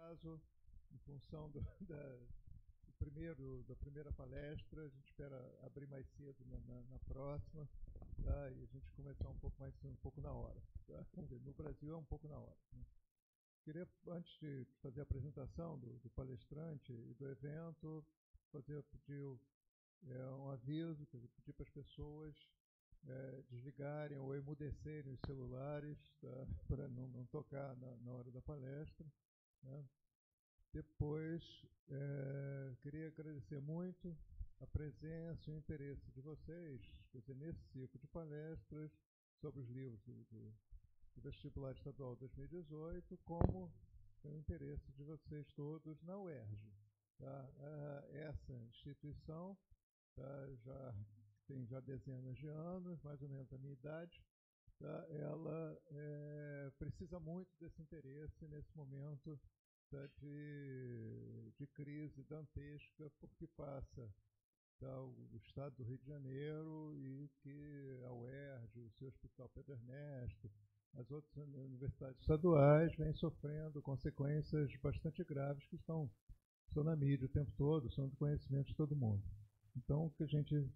atraso, em função da primeira palestra. A gente espera abrir mais cedo na próxima, tá? E a gente começar um pouco na hora. Tá? Vamos ver, no Brasil é um pouco na hora, né? Queria, antes de fazer a apresentação do palestrante e do evento, pedir um aviso, pedir para as pessoas desligarem ou emudecerem os celulares, tá? Para não tocar na hora da palestra, né? Depois, queria agradecer muito a presença e o interesse de vocês, quer dizer, nesse ciclo de palestras sobre os livros do Vestibular Estadual 2018, como o interesse de vocês todos na UERJ. Tá? Essa instituição, tá, tem já dezenas de anos, mais ou menos a minha idade, tá? Ela precisa muito desse interesse nesse momento, tá, de crise dantesca, porque passa, tá, o Estado do Rio de Janeiro e que a UERJ, o seu Hospital Pedro Ernesto, as outras universidades estaduais vêm sofrendo consequências bastante graves que estão na mídia o tempo todo, são do conhecimento de todo mundo. Então, o que a gente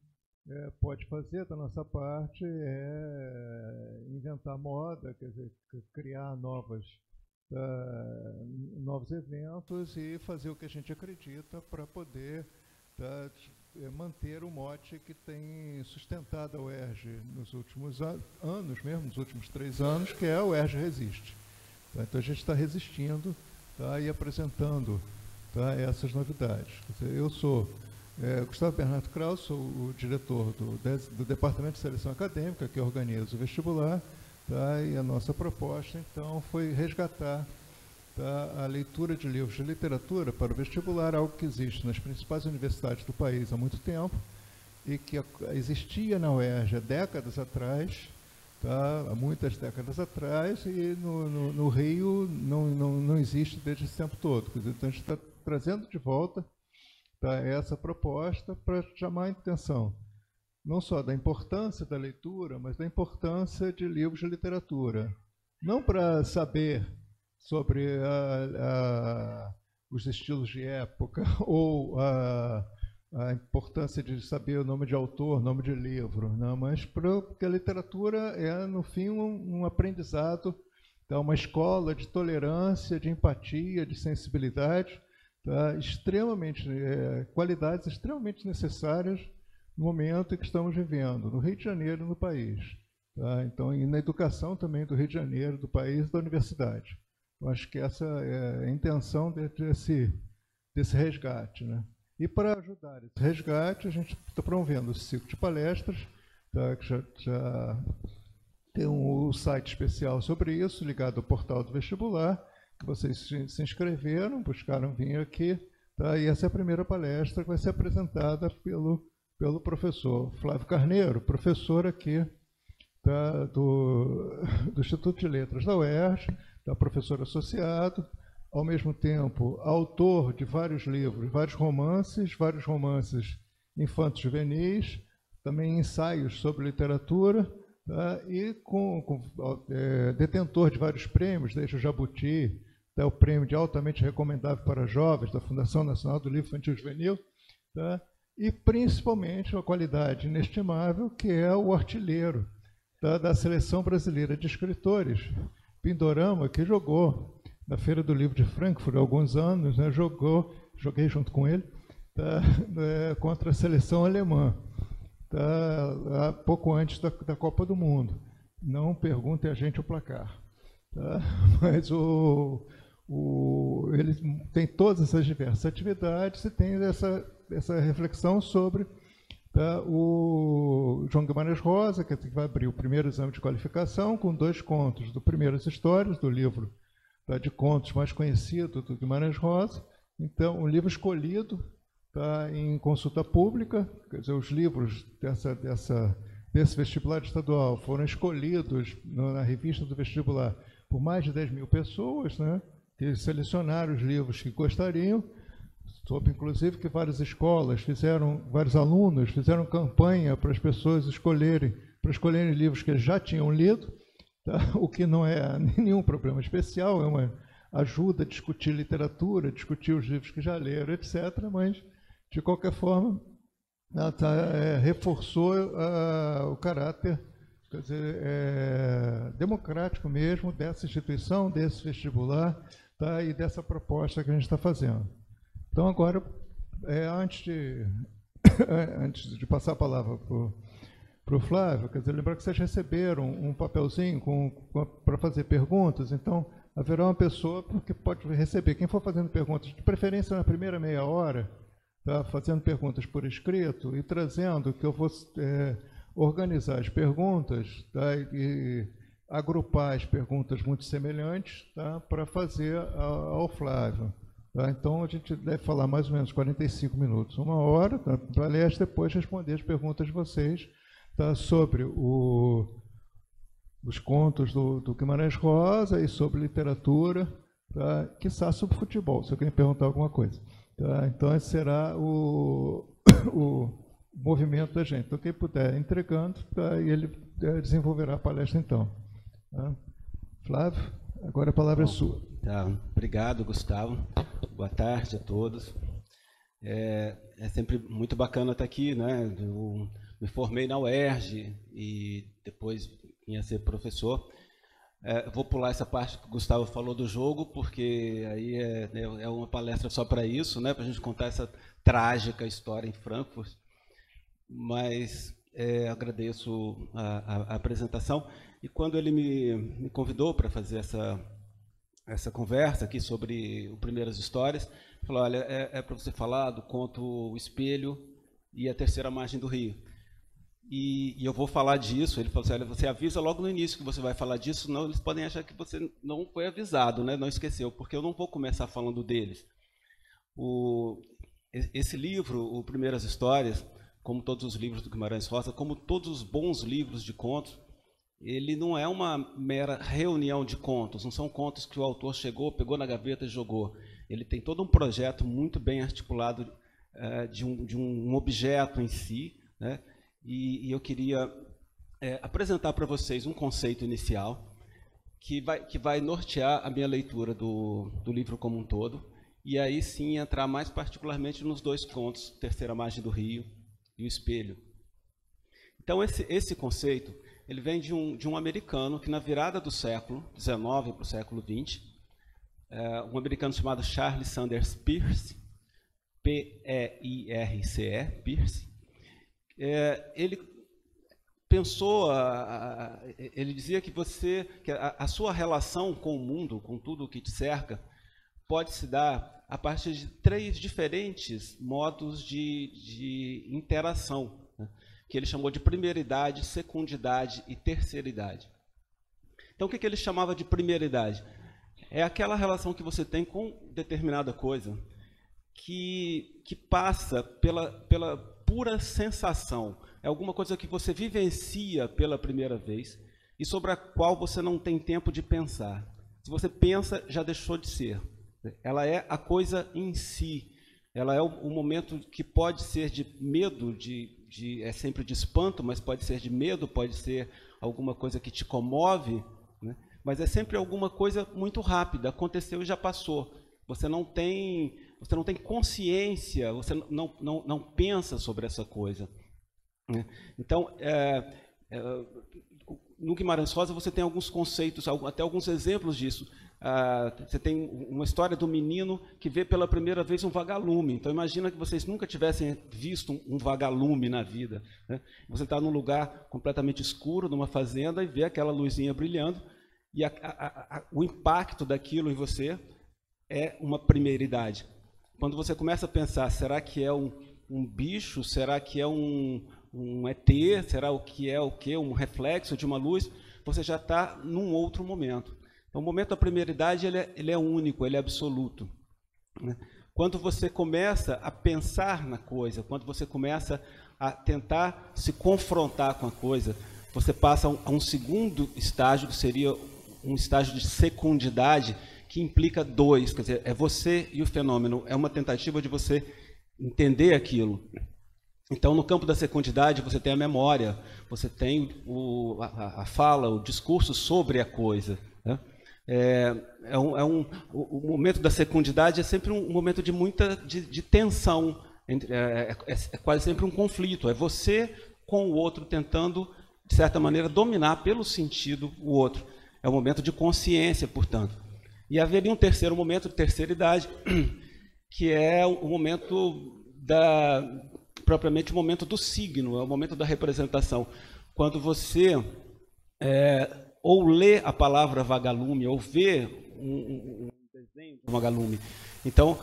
pode fazer da nossa parte é inventar moda, quer dizer, criar novos eventos e fazer o que a gente acredita para poder manter o mote que tem sustentado a UERJ nos últimos anos, mesmo nos últimos 3 anos, que é a UERJ Resiste. Tá? Então a gente está resistindo, tá, e apresentando, tá, essas novidades. Quer dizer, eu sou Gustavo Bernardo Kraus, sou o diretor do Departamento de Seleção Acadêmica, que organiza o vestibular, tá, e a nossa proposta, então, foi resgatar, tá, a leitura de livros de literatura para o vestibular, algo que existe nas principais universidades do país há muito tempo e que existia na UERJ há décadas atrás, tá, há muitas décadas atrás, e no Rio não existe desde esse tempo todo. Então, a gente está trazendo de volta, tá, essa proposta para chamar a atenção não só da importância da leitura, mas da importância de livros de literatura. Não para saber sobre os estilos de época ou a importância de saber o nome de autor, nome de livro, não, mas porque a literatura é, no fim, um aprendizado, tá, uma escola de tolerância, de empatia, de sensibilidade, tá, qualidades extremamente necessárias no momento em que estamos vivendo, no Rio de Janeiro e no país. Tá? Então, e na educação também do Rio de Janeiro, do país e da universidade. Eu acho que essa é a intenção desse resgate, né? E para ajudar esse resgate, a gente está promovendo esse ciclo de palestras, tá, que já tem um site especial sobre isso, ligado ao portal do vestibular, que vocês se inscreveram, buscaram vir aqui, tá? E essa é a primeira palestra que vai ser apresentada pelo professor Flávio Carneiro, professor aqui, tá, do Instituto de Letras da UERJ, tá, professor associado, ao mesmo tempo autor de vários livros, vários romances infantos juvenis, também ensaios sobre literatura, tá, e detentor de vários prêmios, desde o Jabuti, até o prêmio de altamente recomendável para jovens da Fundação Nacional do Livro Infantil Juvenil, tá, e principalmente uma qualidade inestimável, que é o artilheiro, tá, da Seleção Brasileira de Escritores, Pindorama, que jogou na Feira do Livro de Frankfurt há alguns anos, né, joguei junto com ele, tá, contra a seleção alemã, tá, pouco antes da Copa do Mundo. Não perguntem a gente o placar. Tá, mas ele tem todas essas diversas atividades e tem essa reflexão sobre, tá, o João Guimarães Rosa, que vai abrir o primeiro exame de qualificação com 2 contos do Primeiras Histórias, do livro, tá, de contos mais conhecido do Guimarães Rosa. Então, um livro escolhido, tá, em consulta pública, quer dizer, os livros desse vestibular estadual foram escolhidos na revista do vestibular por mais de 10 mil pessoas, né, que selecionaram os livros que gostariam, soube, inclusive, que várias escolas vários alunos fizeram campanha para as pessoas escolherem livros que eles já tinham lido, tá? O que não é nenhum problema especial, é ajuda a discutir literatura, discutir os livros que já leram, etc., mas, de qualquer forma, reforçou o caráter, quer dizer, democrático mesmo dessa instituição, desse vestibular, tá, e dessa proposta que a gente está fazendo. Então, agora, antes de passar a palavra para o Flávio, quer dizer, lembrar que vocês receberam um papelzinho para fazer perguntas, então haverá uma pessoa que pode receber. Quem for fazendo perguntas, de preferência na primeira meia hora, tá, fazendo perguntas por escrito e trazendo que eu vou organizar as perguntas, tá, e agrupar as perguntas muito semelhantes, tá, para fazer ao Flávio. Tá? Então, a gente deve falar mais ou menos 45 minutos, uma hora, tá, para, aliás, depois responder as perguntas de vocês, tá, sobre os contos do Guimarães Rosa e sobre literatura, tá, quiçá sobre futebol, se alguém perguntar alguma coisa. Tá? Então, esse será o movimento da gente. Então, quem puder entregando, tá, e ele desenvolverá a palestra então. Tá? Flávio, agora a palavra é sua. Tá, obrigado, Gustavo. Boa tarde a todos. É sempre muito bacana estar aqui, né? Eu me formei na UERJ e depois ia ser professor. Vou pular essa parte que o Gustavo falou do jogo, porque aí é uma palestra só para isso, né? Para a gente contar essa trágica história em Frankfurt. Mas agradeço a apresentação. E quando ele me convidou para fazer essa conversa aqui sobre o Primeiras Histórias, falou, olha, para você falar do conto O Espelho e A Terceira Margem do Rio. E eu vou falar disso. Ele falou assim, olha, você avisa logo no início que você vai falar disso, senão eles podem achar que você não foi avisado, né? Não esqueceu, porque eu não vou começar falando deles. Esse livro, O Primeiras Histórias, como todos os livros do Guimarães Rosa, como todos os bons livros de contos, ele não é uma mera reunião de contos, não são contos que o autor chegou, pegou na gaveta e jogou. Ele tem todo um projeto muito bem articulado de um objeto em si, né? E eu queria apresentar para vocês um conceito inicial que vai nortear a minha leitura do livro como um todo, e aí sim entrar mais particularmente nos dois contos, Terceira Margem do Rio e O Espelho. Então, esse conceito ele vem de um americano que, na virada do século XIX para o século XX, um americano chamado Charles Sanders Peirce, P-E-I-R-C-E, Peirce, ele pensou, ele dizia que a sua relação com o mundo, com tudo o que te cerca, pode se dar a partir de 3 diferentes modos de interação, né? Que ele chamou de primeira idade, secundidade e terceira idade. Então, o que ele chamava de primeira idade? É aquela relação que você tem com determinada coisa que passa pela pura sensação. É alguma coisa que você vivencia pela primeira vez e sobre a qual você não tem tempo de pensar. Se você pensa, já deixou de ser. Ela é a coisa em si. Ela é o momento que pode ser de medo, é sempre de espanto, mas pode ser de medo, pode ser alguma coisa que te comove, né? Mas é sempre alguma coisa muito rápida, aconteceu e já passou. Você não tem consciência, você não pensa sobre essa coisa, né? Então, no Guimarães Rosa você tem alguns conceitos, até alguns exemplos disso. Você tem uma história do menino que vê pela primeira vez um vagalume. Então, imagina que vocês nunca tivessem visto um vagalume na vida, né? Você está num lugar completamente escuro, numa fazenda, e vê aquela luzinha brilhando, e o impacto daquilo em você é uma primeira idade. Quando você começa a pensar, será que é um bicho? Será que é um ET? Será que é o quê? Um reflexo de uma luz? Você já está num outro momento. Então, o momento da primeira idade ele é único, ele é absoluto, né? Quando você começa a pensar na coisa, quando você começa a tentar se confrontar com a coisa, você passa a um segundo estágio, que seria um estágio de secundidade, que implica 2, quer dizer, é você e o fenômeno, é uma tentativa de você entender aquilo. Então, no campo da secundidade, você tem a memória, você tem a fala, o discurso sobre a coisa, né? O momento da fecundidade é sempre um momento de muita tensão, é quase sempre um conflito, é você com o outro tentando, de certa maneira, dominar pelo sentido o outro. É um momento de consciência, portanto. E haveria um terceiro momento, de terceira idade, que é o momento propriamente o momento do signo, é o momento da representação. Quando você ou lê a palavra vagalume, ou vê um desenho de vagalume. Então,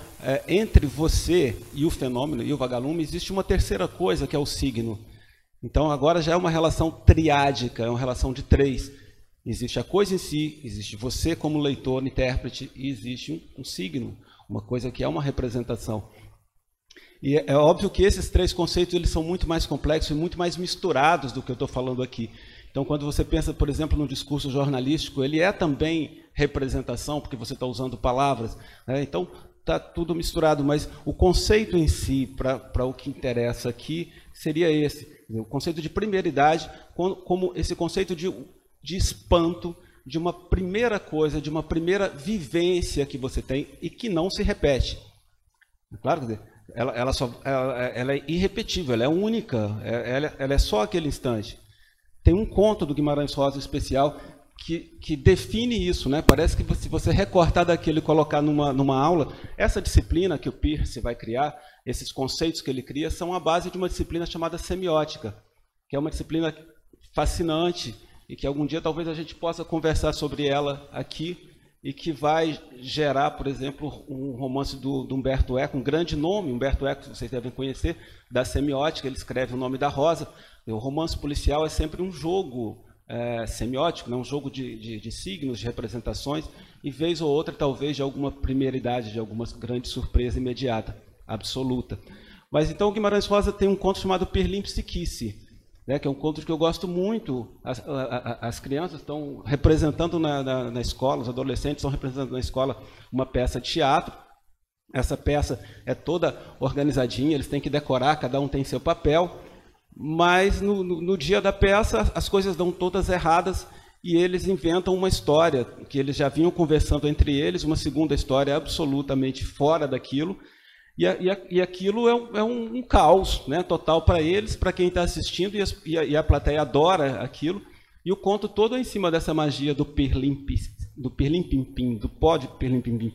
entre você e o fenômeno, e o vagalume, existe uma terceira coisa, que é o signo. Então, agora já é uma relação triádica, é uma relação de três. Existe a coisa em si, existe você como leitor, intérprete, e existe um signo, uma coisa que é uma representação. E é óbvio que esses três conceitos eles são muito mais complexos e muito mais misturados do que eu estou falando aqui. Então, quando você pensa, por exemplo, no discurso jornalístico, ele é também representação, porque você está usando palavras, né? Então, está tudo misturado, mas o conceito em si, para o que interessa aqui, seria esse. O conceito de primeira idade, como esse conceito de espanto, de uma primeira coisa, de uma primeira vivência que você tem e que não se repete. Claro, quer dizer, ela é irrepetível, ela é única, ela é só aquele instante. Tem um conto do Guimarães Rosa especial que define isso, né? Parece que se você recortar daquilo e colocar numa aula, essa disciplina que o Peirce vai criar, esses conceitos que ele cria, são a base de uma disciplina chamada semiótica, que é uma disciplina fascinante e que algum dia talvez a gente possa conversar sobre ela aqui e que vai gerar, por exemplo, um romance do Humberto Eco, um grande nome, Humberto Eco, vocês devem conhecer, da semiótica, ele escreve O Nome da Rosa. O romance policial é sempre um jogo semiótico, né? Um jogo de signos, de representações, e vez ou outra, talvez, de alguma primeira idade, de alguma grande surpresa imediata, absoluta. Mas então o Guimarães Rosa tem um conto chamado Pirlim Psiquice, né, que é um conto que eu gosto muito. As crianças estão representando na escola, os adolescentes estão representando na escola uma peça de teatro. Essa peça é toda organizadinha, eles têm que decorar, cada um tem seu papel, mas no dia da peça as coisas dão todas erradas e eles inventam uma história que eles já vinham conversando entre eles, uma segunda história absolutamente fora daquilo. E aquilo é um caos, né, total para eles, para quem está assistindo, e a plateia adora aquilo. E o conto todo é em cima dessa magia do pirlim-pim-pim, do pó de pirlim-pim-pim.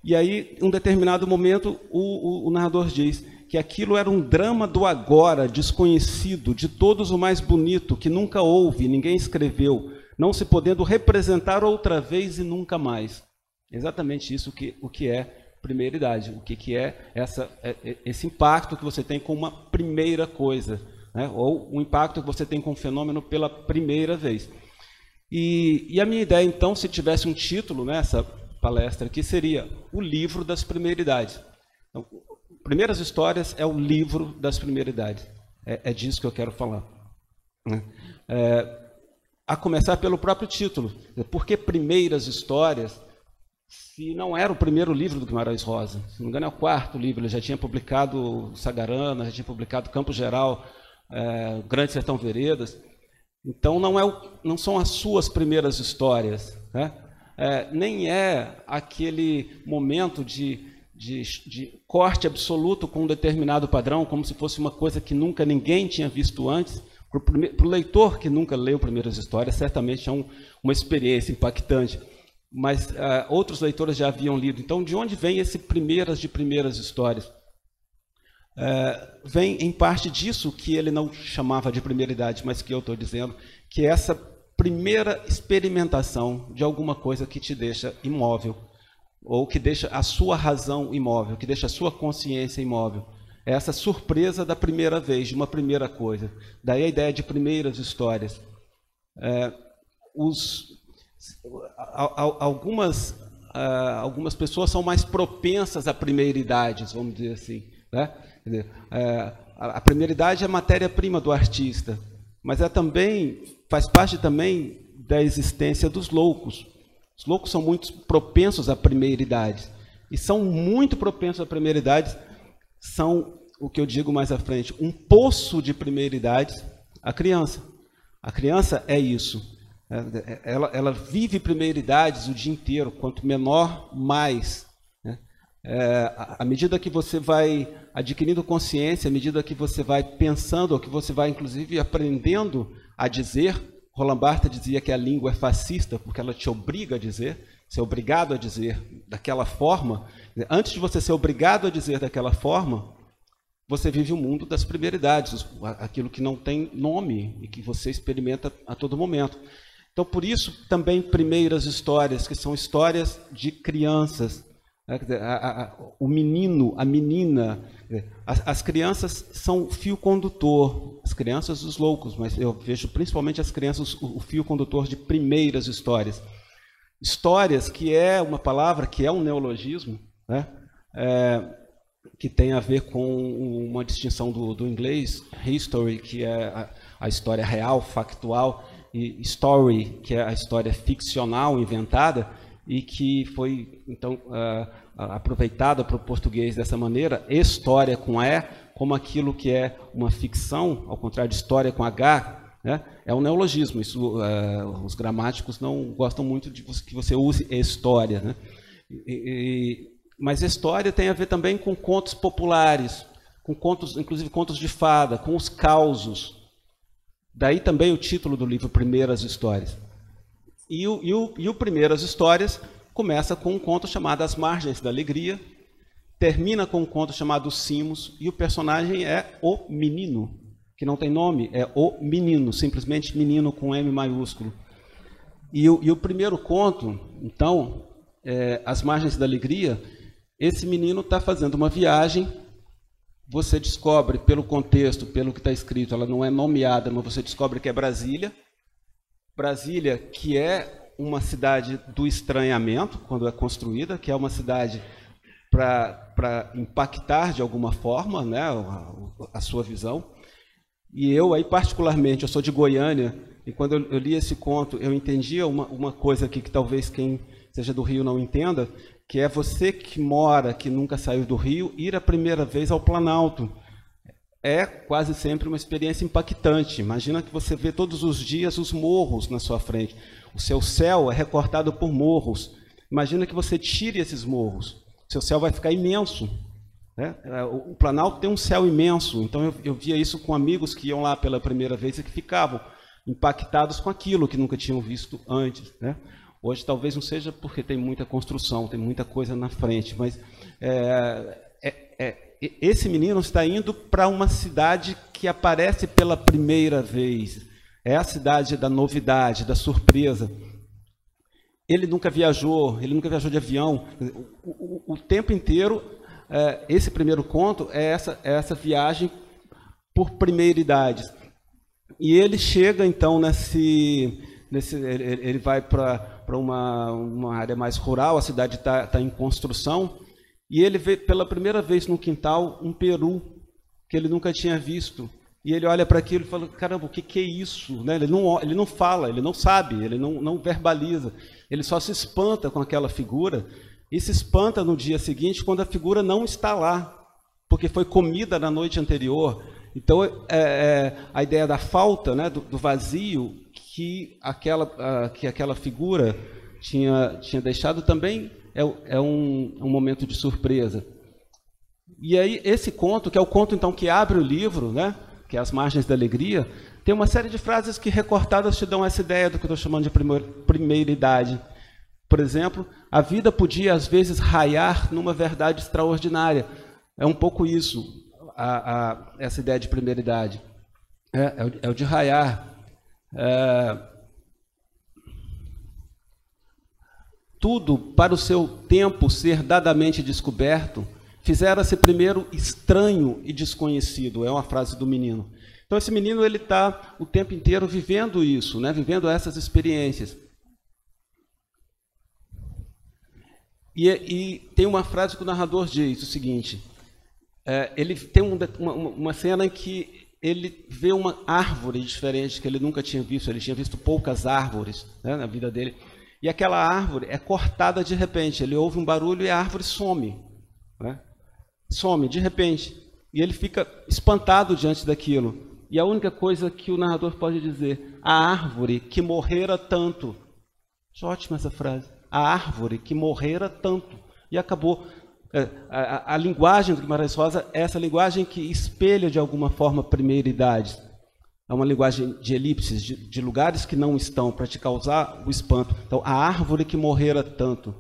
E aí, em um determinado momento, o narrador diz que aquilo era um drama do agora, desconhecido, de todos o mais bonito, que nunca houve, ninguém escreveu, não se podendo representar outra vez e nunca mais. Exatamente isso o que é primeira idade, o que é esse impacto que você tem com uma primeira coisa, né? Ou o impacto que você tem com um fenômeno pela primeira vez. E a minha ideia, então, se tivesse um título nessa palestra aqui, seria O Livro das Primeiras Idades. Então, Primeiras Histórias é o livro das primeiras idades. É disso que eu quero falar. A começar pelo próprio título. Por que Primeiras Histórias? Se não era o primeiro livro do Guimarães Rosa, se não me engano é o quarto livro, ele já tinha publicado Sagarana, já tinha publicado Campo Geral, Grande Sertão Veredas. Então não são as suas primeiras histórias, né? Nem é aquele momento de corte absoluto com um determinado padrão, como se fosse uma coisa que nunca ninguém tinha visto antes. Para o leitor que nunca leu Primeiras Histórias, certamente é uma experiência impactante. Mas outros leitores já haviam lido. Então, de onde vem esse primeiras histórias? Vem, em parte, disso que ele não chamava de primeira idade, mas que eu estou dizendo, que é essa primeira experimentação de alguma coisa que te deixa imóvel, ou que deixa a sua razão imóvel, que deixa a sua consciência imóvel. É essa surpresa da primeira vez, de uma primeira coisa. Daí a ideia de primeiras histórias. Algumas pessoas são mais propensas à primeira idade, vamos dizer assim, né? A primeira idade é a matéria-prima do artista, mas faz parte também da existência dos loucos. Os loucos são muito propensos à primeira idade, e são muito propensos à primeira idade, são, o que eu digo mais à frente, um poço de primeira idade, a criança. A criança é isso. Ela vive primeiridades o dia inteiro, quanto menor, mais. Né? À medida que você vai adquirindo consciência, à medida que você vai pensando, ou que você vai, inclusive, aprendendo a dizer, Roland Barthes dizia que a língua é fascista, porque ela te obriga a dizer, você é obrigado a dizer daquela forma. Antes de você ser obrigado a dizer daquela forma, você vive o mundo das primeiridades, aquilo que não tem nome e que você experimenta a todo momento. Então, por isso, também primeiras histórias, que são histórias de crianças. O menino, a menina, as crianças são fio condutor, as crianças os loucos, mas eu vejo principalmente as crianças o fio condutor de primeiras histórias. Histórias, que é uma palavra, que é um neologismo, né? Que tem a ver com uma distinção do inglês, history, que é a história real, factual, e story, que é a história ficcional, inventada, e que foi, então, aproveitada para o português dessa maneira, história com E, como aquilo que é uma ficção, ao contrário de história com H, né? É um neologismo. Isso, os gramáticos não gostam muito de que você use história, né? Mas história tem a ver também com contos populares, com contos, inclusive contos de fada, com os causos. Daí também o título do livro, Primeiras Histórias. E o Primeiras Histórias começa com um conto chamado As Margens da Alegria, termina com um conto chamado Os Cimos, e o personagem é o menino, que não tem nome, é o menino, simplesmente menino com M maiúsculo. E o primeiro conto, então, As Margens da Alegria, esse menino está fazendo uma viagem. Você descobre, pelo contexto, pelo que está escrito, ela não é nomeada, mas você descobre que é Brasília. Brasília, que é uma cidade do estranhamento, quando é construída, que é uma cidade para impactar de alguma forma, né, a sua visão. E eu, aí particularmente, eu sou de Goiânia, e quando eu li esse conto, eu entendia uma coisa aqui que talvez quem seja do Rio não entenda, que é você que mora, que nunca saiu do Rio, ir a primeira vez ao Planalto. É quase sempre uma experiência impactante. Imagina que você vê todos os dias os morros na sua frente. O seu céu é recortado por morros. Imagina que você tire esses morros. O seu céu vai ficar imenso. Né? O Planalto tem um céu imenso. Então eu via isso com amigos que iam lá pela primeira vez e que ficavam impactados com aquilo que nunca tinham visto antes, né? Hoje talvez não seja porque tem muita construção, tem muita coisa na frente, mas esse menino está indo para uma cidade que aparece pela primeira vez. É a cidade da novidade, da surpresa. Ele nunca viajou de avião. O tempo inteiro, esse primeiro conto é essa viagem por primeiridades. E ele chega, então, ele vai para uma área mais rural, a cidade está em construção, e ele vê pela primeira vez no quintal um peru que ele nunca tinha visto. E ele olha para aquilo e fala, caramba, o que é isso? Né? Ele não fala, ele não sabe, ele não verbaliza. Ele só se espanta com aquela figura e se espanta no dia seguinte quando a figura não está lá, porque foi comida na noite anterior. Então, a ideia da falta, né, do vazio que aquela figura tinha deixado também é um momento de surpresa. E aí, esse conto, que é o conto então que abre o livro, né, que é As Margens da Alegria, tem uma série de frases que recortadas te dão essa ideia do que eu estou chamando de primeiridade. Por exemplo, a vida podia às vezes raiar numa verdade extraordinária. É um pouco isso, essa ideia de primeiridade. É o de raiar. Tudo para o seu tempo ser dadamente descoberto, fizera-se primeiro estranho e desconhecido, é uma frase do menino. Então esse menino ele está o tempo inteiro vivendo isso, né? Vivendo essas experiências. E tem uma frase que o narrador diz o seguinte, ele tem uma cena em que ele vê uma árvore diferente que ele nunca tinha visto, ele tinha visto poucas árvores, né, na vida dele, e aquela árvore é cortada de repente, ele ouve um barulho e a árvore some, né? Some de repente, e ele fica espantado diante daquilo, e a única coisa que o narrador pode dizer, a árvore que morrera tanto. Ótima essa frase. A árvore que morrera tanto. E acabou. A linguagem do Guimarães Rosa é essa linguagem que espelha de alguma forma a primeira idade. É uma linguagem de elipses, de lugares que não estão, para te causar o espanto. Então, a árvore que morrera tanto.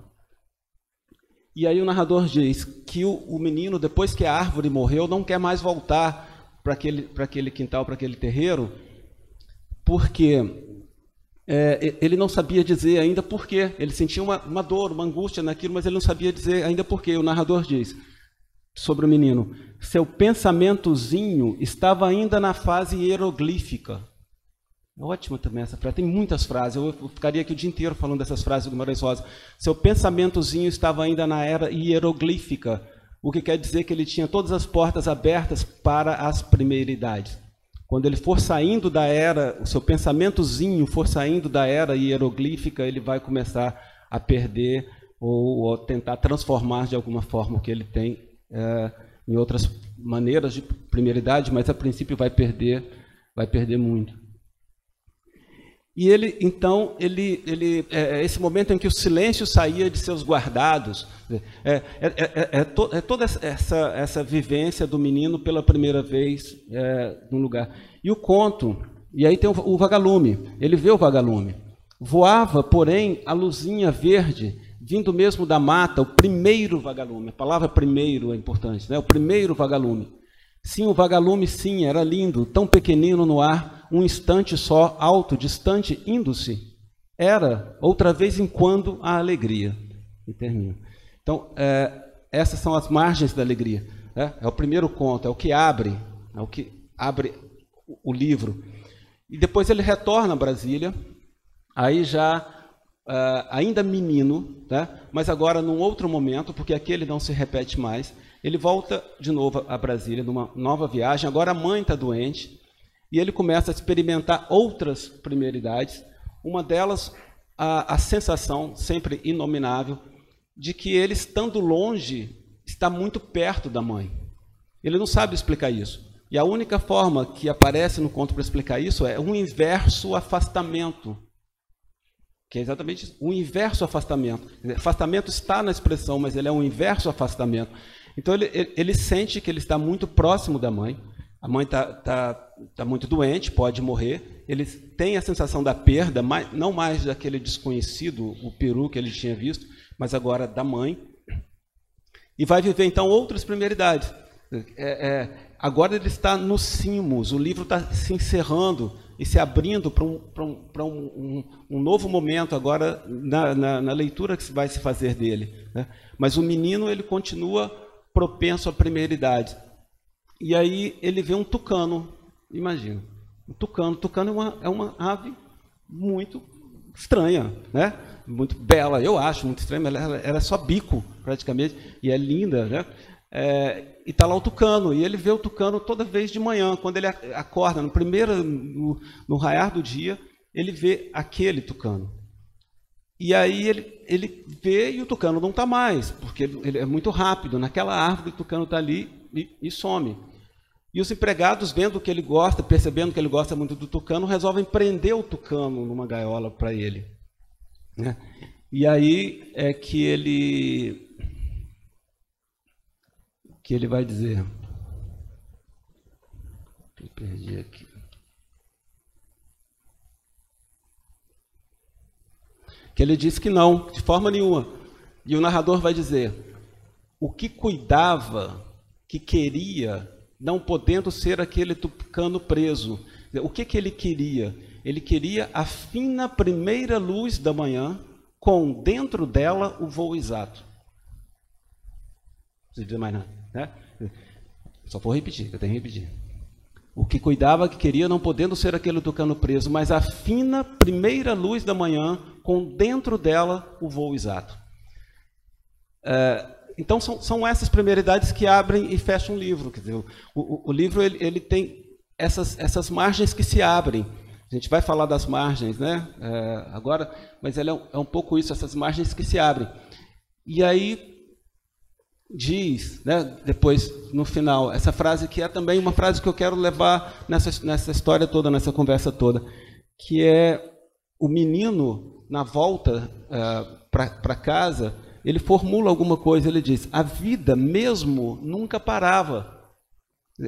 E aí o narrador diz que o menino, depois que a árvore morreu, não quer mais voltar para aquele quintal, para aquele terreiro, porque ele não sabia dizer ainda por quê. Ele sentia uma dor, uma angústia naquilo, mas ele não sabia dizer ainda por quê. O narrador diz sobre o menino: seu pensamentozinho estava ainda na fase hieroglífica. Ótima também essa frase. Tem muitas frases. Eu ficaria aqui o dia inteiro falando dessas frases do Guimarães Rosa. Seu pensamentozinho estava ainda na era hieroglífica, o que quer dizer que ele tinha todas as portas abertas para as primeiridades. Quando ele for saindo da era, o seu pensamentozinho for saindo da era hieroglífica, ele vai começar a perder ou tentar transformar de alguma forma o que ele tem em outras maneiras de primeiridade, mas a princípio vai perder muito. E ele, então, esse momento em que o silêncio saía de seus guardados, toda essa vivência do menino pela primeira vez num lugar. E o conto, e aí tem o vagalume, ele vê o vagalume. Voava, porém, a luzinha verde, vindo mesmo da mata, o primeiro vagalume. A palavra primeiro é importante, né? O primeiro vagalume. Sim, o vagalume, sim, era lindo, tão pequenino no ar, um instante só, alto, distante, indo-se. Era, outra vez em quando, a alegria. E termino. Então, essas são as margens da alegria. É o primeiro conto, é o que abre o livro. E depois ele retorna a Brasília, aí já ainda menino, né? Mas agora num outro momento, porque aqui ele não se repete mais. Ele volta de novo a Brasília, numa nova viagem. Agora a mãe está doente e ele começa a experimentar outras primeiridades. Uma delas, a sensação, sempre inominável, de que ele, estando longe, está muito perto da mãe. Ele não sabe explicar isso. E a única forma que aparece no conto para explicar isso é um inverso afastamento. Que é exatamente isso, um inverso afastamento. Afastamento está na expressão, mas ele é um inverso afastamento. Então, ele sente que ele está muito próximo da mãe. A mãe está muito doente, pode morrer. Ele tem a sensação da perda, não mais daquele desconhecido, o peru que ele tinha visto, mas agora da mãe. E vai viver, então, outras primeiridades. Agora ele está nos cimos, o livro está se encerrando e se abrindo para um novo momento agora na leitura que vai se fazer dele, né? Mas o menino, ele continua propenso à primeiridade. E aí ele vê um tucano, imagina. Um tucano é uma ave muito estranha, né? Muito bela, eu acho, muito estranha, mas ela é só bico, praticamente, e é linda, né? E está lá o tucano, e ele vê o tucano toda vez de manhã, quando ele acorda, no raiar do dia, ele vê aquele tucano. E aí ele vê e o tucano não está mais, porque ele é muito rápido. Naquela árvore o tucano está ali e some. E os empregados, vendo que ele gosta, percebendo que ele gosta muito do tucano, resolvem prender o tucano numa gaiola para ele, né? E aí é que ele vai dizer... Eu perdi aqui. Que ele disse que não, de forma nenhuma. E o narrador vai dizer: o que cuidava, que queria, não podendo ser aquele tucano preso. O que ele queria? Ele queria a fina primeira luz da manhã, com dentro dela o voo exato. Não precisa dizer mais nada, né? Só vou repetir, eu tenho que repetir. O que cuidava, que queria, não podendo ser aquele tucano preso, mas a fina primeira luz da manhã, com dentro dela o voo exato. Então, são essas primeiridades que abrem e fecham o livro. Quer dizer, o livro ele tem essas margens que se abrem. A gente vai falar das margens, né? Agora, mas ele é um pouco isso, essas margens que se abrem. E aí diz, né, depois, no final, essa frase que é também uma frase que eu quero levar nessa história toda, nessa conversa toda, que é o menino, na volta para casa, ele formula alguma coisa, ele diz: a vida mesmo nunca parava.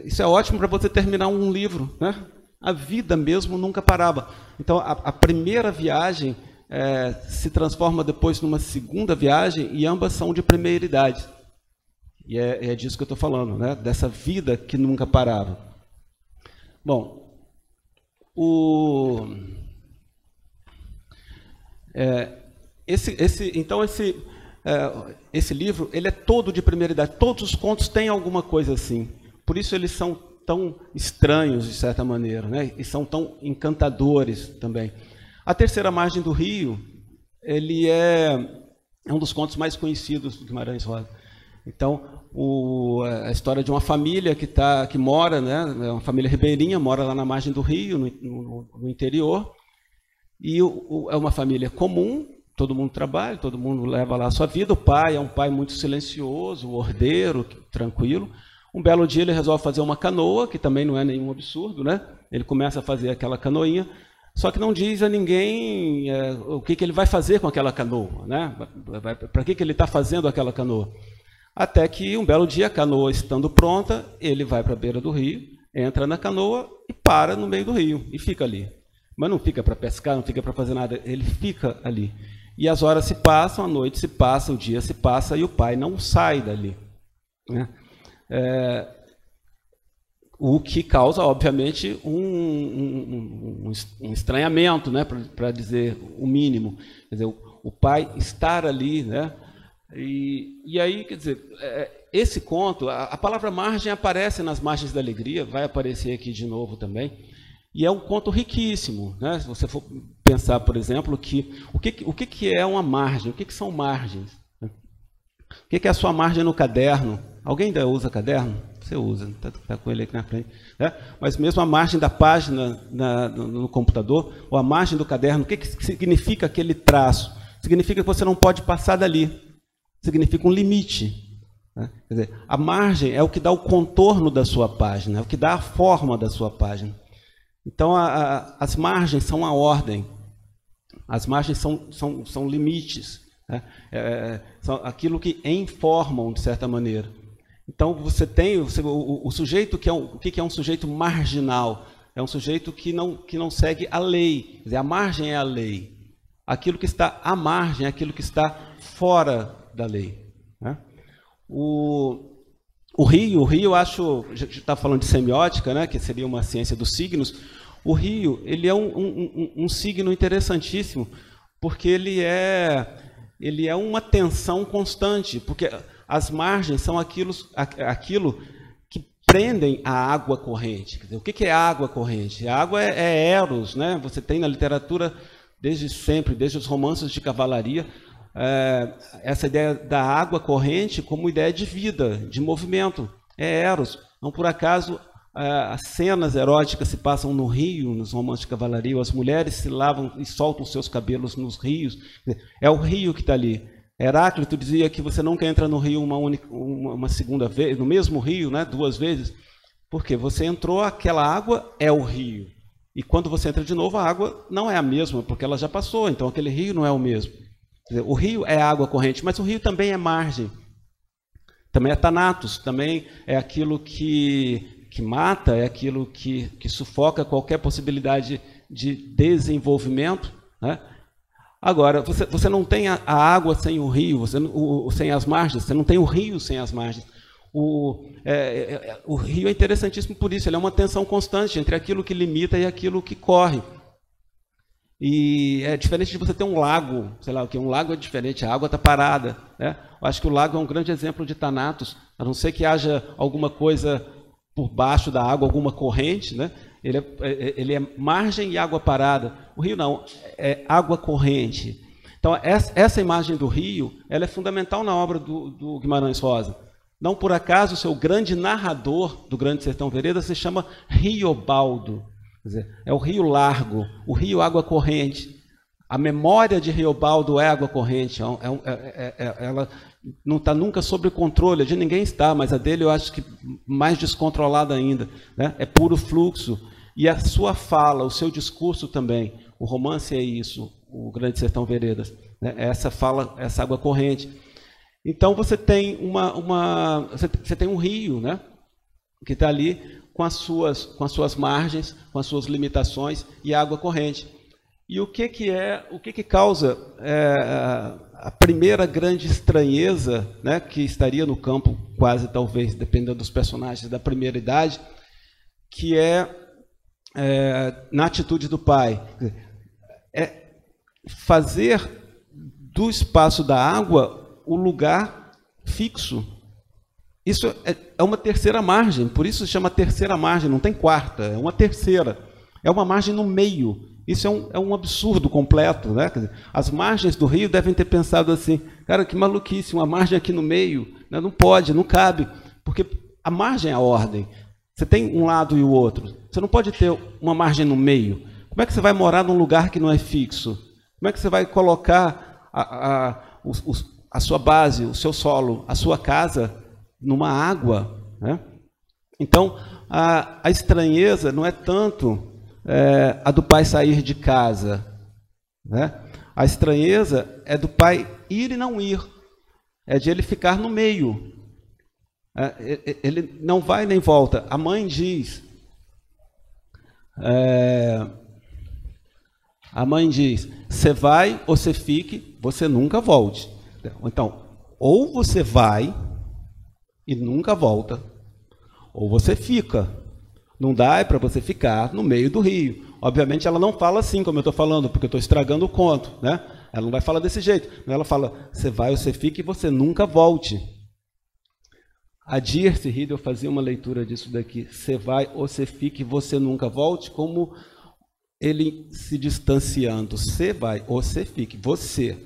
Isso é ótimo para você terminar um livro, né? A vida mesmo nunca parava. Então, a primeira viagem se transforma depois numa segunda viagem, e ambas são de primeira idade. E é disso que eu estou falando, né? Dessa vida que nunca parava. Bom, esse livro, ele é todo de primeira idade. Todos os contos têm alguma coisa assim. Por isso eles são tão estranhos, de certa maneira, né? E são tão encantadores também. A Terceira Margem do Rio, ele é um dos contos mais conhecidos do Guimarães Rosa. Então, a história de uma família que mora, né? Uma família ribeirinha, mora lá na margem do rio, no interior. E é uma família comum, todo mundo trabalha, todo mundo leva lá a sua vida. O pai é um pai muito silencioso, ordeiro, tranquilo. Um belo dia ele resolve fazer uma canoa, que também não é nenhum absurdo, né? Ele começa a fazer aquela canoinha, só que não diz a ninguém o que ele vai fazer com aquela canoa, né? Para que ele está fazendo aquela canoa? Até que um belo dia, a canoa estando pronta, ele vai para a beira do rio, entra na canoa e para no meio do rio, e fica ali. Mas não fica para pescar, não fica para fazer nada, ele fica ali. E as horas se passam, a noite se passa, o dia se passa, e o pai não sai dali, né? O que causa, obviamente, um estranhamento, né, para dizer o mínimo. Quer dizer, o pai estar ali, né? E aí, quer dizer, esse conto, a palavra margem aparece nas Margens da Alegria, vai aparecer aqui de novo também, e é um conto riquíssimo, né? Se você for pensar, por exemplo, o que é uma margem, o que são margens? O que é a sua margem no caderno? Alguém ainda usa caderno? Você usa, está com ele aqui na frente. Né? Mas mesmo a margem da página no computador, ou a margem do caderno, o que significa aquele traço? Significa que você não pode passar dali. Significa um limite. Né? Quer dizer, a margem é o que dá o contorno da sua página, é o que dá a forma da sua página. Então, as margens são a ordem. As margens são limites. Né? São aquilo que informam, de certa maneira. Então, você tem o sujeito que o que é um sujeito marginal? É um sujeito que não segue a lei. Quer dizer, a margem é a lei. Aquilo que está à margem é aquilo que está fora da lei. Né? O rio, eu acho, a gente está falando de semiótica, né, que seria uma ciência dos signos. O rio, ele é um signo interessantíssimo, porque ele é uma tensão constante, porque as margens são aquilo que prendem a água corrente. Quer dizer, o que é a água corrente? A água é eros, né? Você tem na literatura desde sempre, desde os romances de cavalaria, essa ideia da água corrente como ideia de vida, de movimento. É eros. Não por acaso as cenas eróticas se passam no rio, nos romances de cavalaria, as mulheres se lavam e soltam seus cabelos nos rios. É o rio que está ali. Heráclito dizia que você nunca entra no rio uma segunda vez, no mesmo rio, né, 2 vezes, porque você entrou, aquela água é o rio. E quando você entra de novo, a água não é a mesma, porque ela já passou, então aquele rio não é o mesmo. Quer dizer, o rio é água corrente, mas o rio também é margem. Também é thanatos, também é aquilo que mata, é aquilo que sufoca qualquer possibilidade de desenvolvimento, né? Agora, você não tem a água sem o rio, sem as margens, você não tem o rio sem as margens. O rio é interessantíssimo por isso, ele é uma tensão constante entre aquilo que limita e aquilo que corre. E é diferente de você ter um lago, sei lá o que, um lago é diferente, a água está parada. Né? Eu acho que o lago é um grande exemplo de thanatos, a não ser que haja alguma coisa por baixo da água, alguma corrente, né? Ele é margem e água parada. O rio não, é água corrente. Então, essa imagem do rio, ela é fundamental na obra do Guimarães Rosa. Não por acaso, o seu grande narrador do Grande Sertão Veredas se chama Riobaldo. Quer dizer, é o rio largo, o rio água corrente. A memória de Riobaldo é água corrente. Ela não está nunca sob controle, a de ninguém está, mas a dele eu acho que mais descontrolada ainda. Né? É puro fluxo. E a sua fala, o seu discurso também. O romance é isso, o Grande Sertão Veredas, né? Essa fala, essa água corrente. Então você tem você tem um rio, né? Que está ali com as suas margens, com as suas limitações e água corrente. E o que causa a primeira grande estranheza, né, que estaria no campo, quase talvez, dependendo dos personagens da primeira idade, que na atitude do pai, é fazer do espaço da água o lugar fixo. Isso é uma terceira margem, por isso se chama terceira margem, não tem quarta, é uma terceira. É uma margem no meio. Isso é um absurdo completo, né? Quer dizer, as margens do rio devem ter pensado assim, cara, que maluquice, uma margem aqui no meio, né? Não pode, não cabe, porque a margem é a ordem. Você tem um lado e o outro. Você não pode ter uma margem no meio. Como é que você vai morar num lugar que não é fixo? Como é que você vai colocar a sua base, o seu solo, a sua casa numa água, né? Então, a estranheza não é tanto a do pai sair de casa, né? A estranheza é do pai ir e não ir, é de ele ficar no meio. Ele não vai nem volta. A mãe diz, você vai ou você fique, você nunca volte. Então, ou você vai e nunca volta, ou você fica. Não dá para você ficar no meio do rio. Obviamente ela não fala assim como eu estou falando, porque eu estou estragando o conto, né? Ela não vai falar desse jeito. Ela fala, você vai ou você fica e você nunca volte. A Dirce Riedel fazia uma leitura disso daqui. Você vai ou você fica e você nunca volte, como ele se distanciando. Você vai ou você fique, você.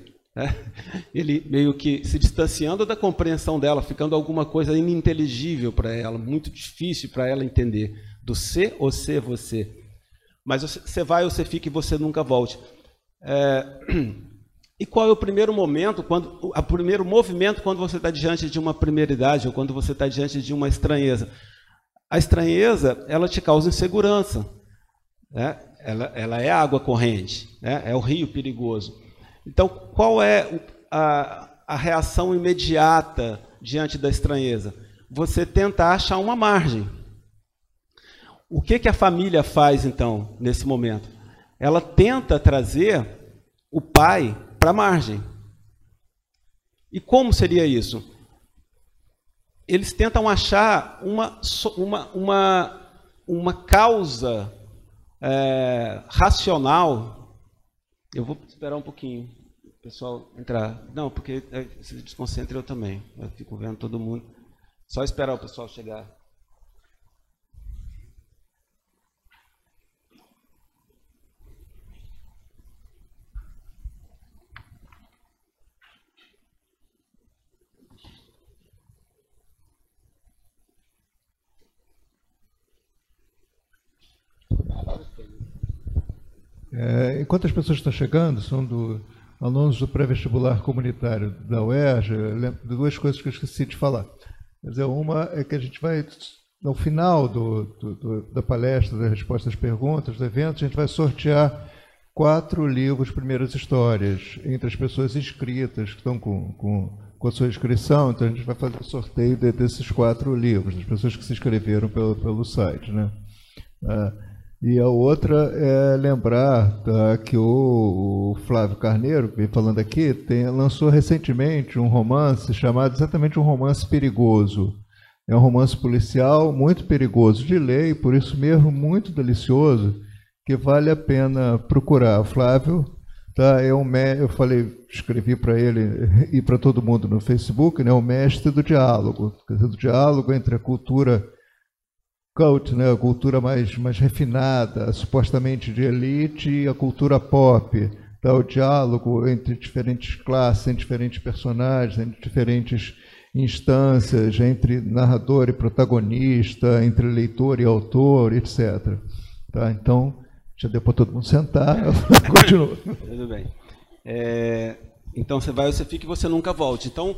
Ele meio que se distanciando da compreensão dela, ficando alguma coisa ininteligível para ela, muito difícil para ela entender, do ser ou ser você. Mas você vai ou você fica e você nunca volte. E qual é o primeiro momento, o primeiro movimento quando você está diante de uma primeira idade ou quando você está diante de uma estranheza? A estranheza, ela te causa insegurança, né? Ela é água corrente, né? É o rio perigoso. Então, qual é a reação imediata diante da estranheza? Você tentar achar uma margem. O que a família faz, então, nesse momento? Ela tenta trazer o pai para a margem. E como seria isso? Eles tentam achar uma causa racional. Eu vou esperar um pouquinho o pessoal entrar. Não, porque se desconcentra eu também. Eu fico vendo todo mundo. Só esperar o pessoal chegar. Enquanto as pessoas estão chegando, são alunos do pré-vestibular comunitário da UERJ, duas coisas que eu esqueci de falar. Quer dizer, uma é que a gente vai, no final da palestra, da resposta às perguntas, do evento, a gente vai sortear 4 livros, primeiras histórias, entre as pessoas inscritas, que estão com a sua inscrição. Então, a gente vai fazer o sorteio desses 4 livros, das pessoas que se inscreveram pelo site, né? E a outra é lembrar que o Flávio Carneiro, que vem falando aqui, lançou recentemente um romance chamado exatamente Um Romance Perigoso. É um romance policial muito perigoso de ler e, por isso mesmo, muito delicioso, que vale a pena procurar. O Flávio eu escrevi para ele e para todo mundo no Facebook, né, o mestre do diálogo. Quer dizer, do diálogo entre a cultura cult, né, a cultura mais refinada, supostamente de elite, e a cultura pop, o diálogo entre diferentes classes, entre diferentes personagens, entre diferentes instâncias, entre narrador e protagonista, entre leitor e autor, etc. Tá? Então, já deu para todo mundo sentar, continua. Tudo bem. Então, você vai, você fica e você nunca volte. Então,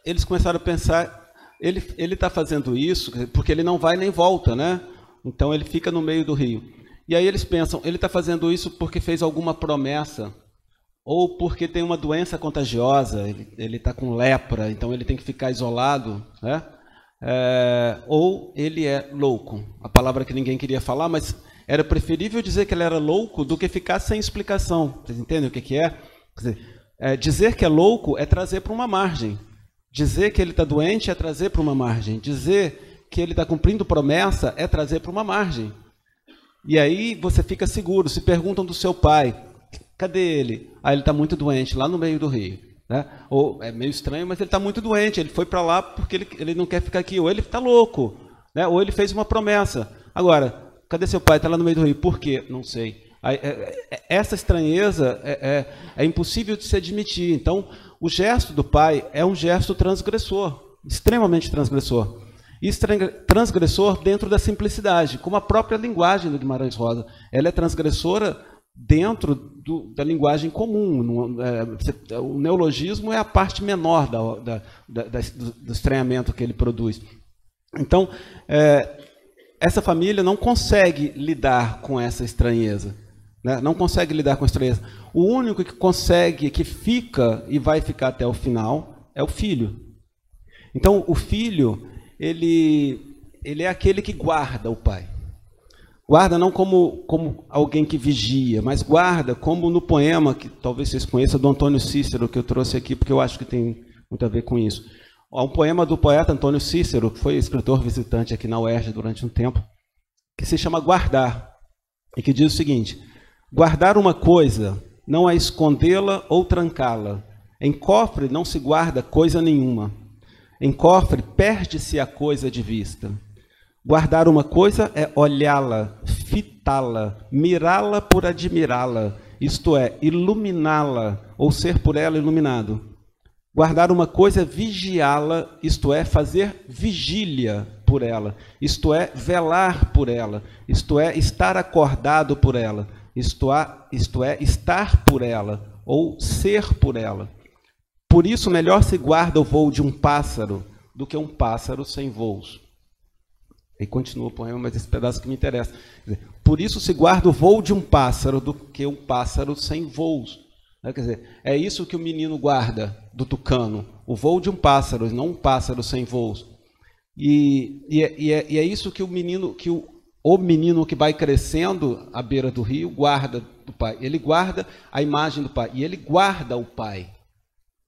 eles começaram a pensar... Ele está fazendo isso porque ele não vai nem volta, né? Então ele fica no meio do rio. E aí eles pensam, ele está fazendo isso porque fez alguma promessa, ou porque tem uma doença contagiosa, ele está com lepra, então ele tem que ficar isolado, né? Ou ele é louco, a palavra que ninguém queria falar, mas era preferível dizer que ele era louco do que ficar sem explicação. Vocês entendem o que é? Quer dizer, dizer que é louco é trazer para uma margem. Dizer que ele está doente é trazer para uma margem. Dizer que ele está cumprindo promessa é trazer para uma margem. E aí você fica seguro. Se perguntam do seu pai, cadê ele? Ah, ele está muito doente, lá no meio do rio. Né? Ou é meio estranho, mas ele está muito doente. Ele foi para lá porque ele não quer ficar aqui. Ou ele está louco, né? Ou ele fez uma promessa. Agora, cadê seu pai? Está lá no meio do rio. Por quê? Não sei. Essa estranheza é impossível de se admitir. Então, o gesto do pai é um gesto transgressor, extremamente transgressor. E transgressor dentro da simplicidade, como a própria linguagem do Guimarães Rosa. Ela é transgressora dentro da linguagem comum. O neologismo é a parte menor do estranhamento que ele produz. Então, essa família não consegue lidar com essa estranheza. Né? Não consegue lidar com a estranheza. O único que consegue, que fica e vai ficar até o final, é o filho. Então, o filho, ele é aquele que guarda o pai. Guarda não como alguém que vigia, mas guarda como no poema, que talvez vocês conheçam, do Antônio Cícero, que eu trouxe aqui, porque eu acho que tem muito a ver com isso. Há um poema do poeta Antônio Cícero, que foi escritor visitante aqui na UERJ durante um tempo, que se chama Guardar, e que diz o seguinte: guardar uma coisa não é escondê-la ou trancá-la. Em cofre não se guarda coisa nenhuma. Em cofre perde-se a coisa de vista. Guardar uma coisa é olhá-la, fitá-la, mirá-la por admirá-la, isto é, iluminá-la ou ser por ela iluminado. Guardar uma coisa é vigiá-la, isto é, fazer vigília por ela, isto é, velar por ela, isto é, estar acordado por ela, isto é, estar por ela ou ser por ela. Por isso, melhor se guarda o voo de um pássaro do que um pássaro sem voos. E continua o poema, mas esse pedaço que me interessa. Por isso se guarda o voo de um pássaro do que um pássaro sem voos. Quer dizer, é isso que o menino guarda do tucano, o voo de um pássaro, não um pássaro sem voos. E é isso que o menino que vai crescendo à beira do rio guarda do pai. Ele guarda a imagem do pai e ele guarda o pai,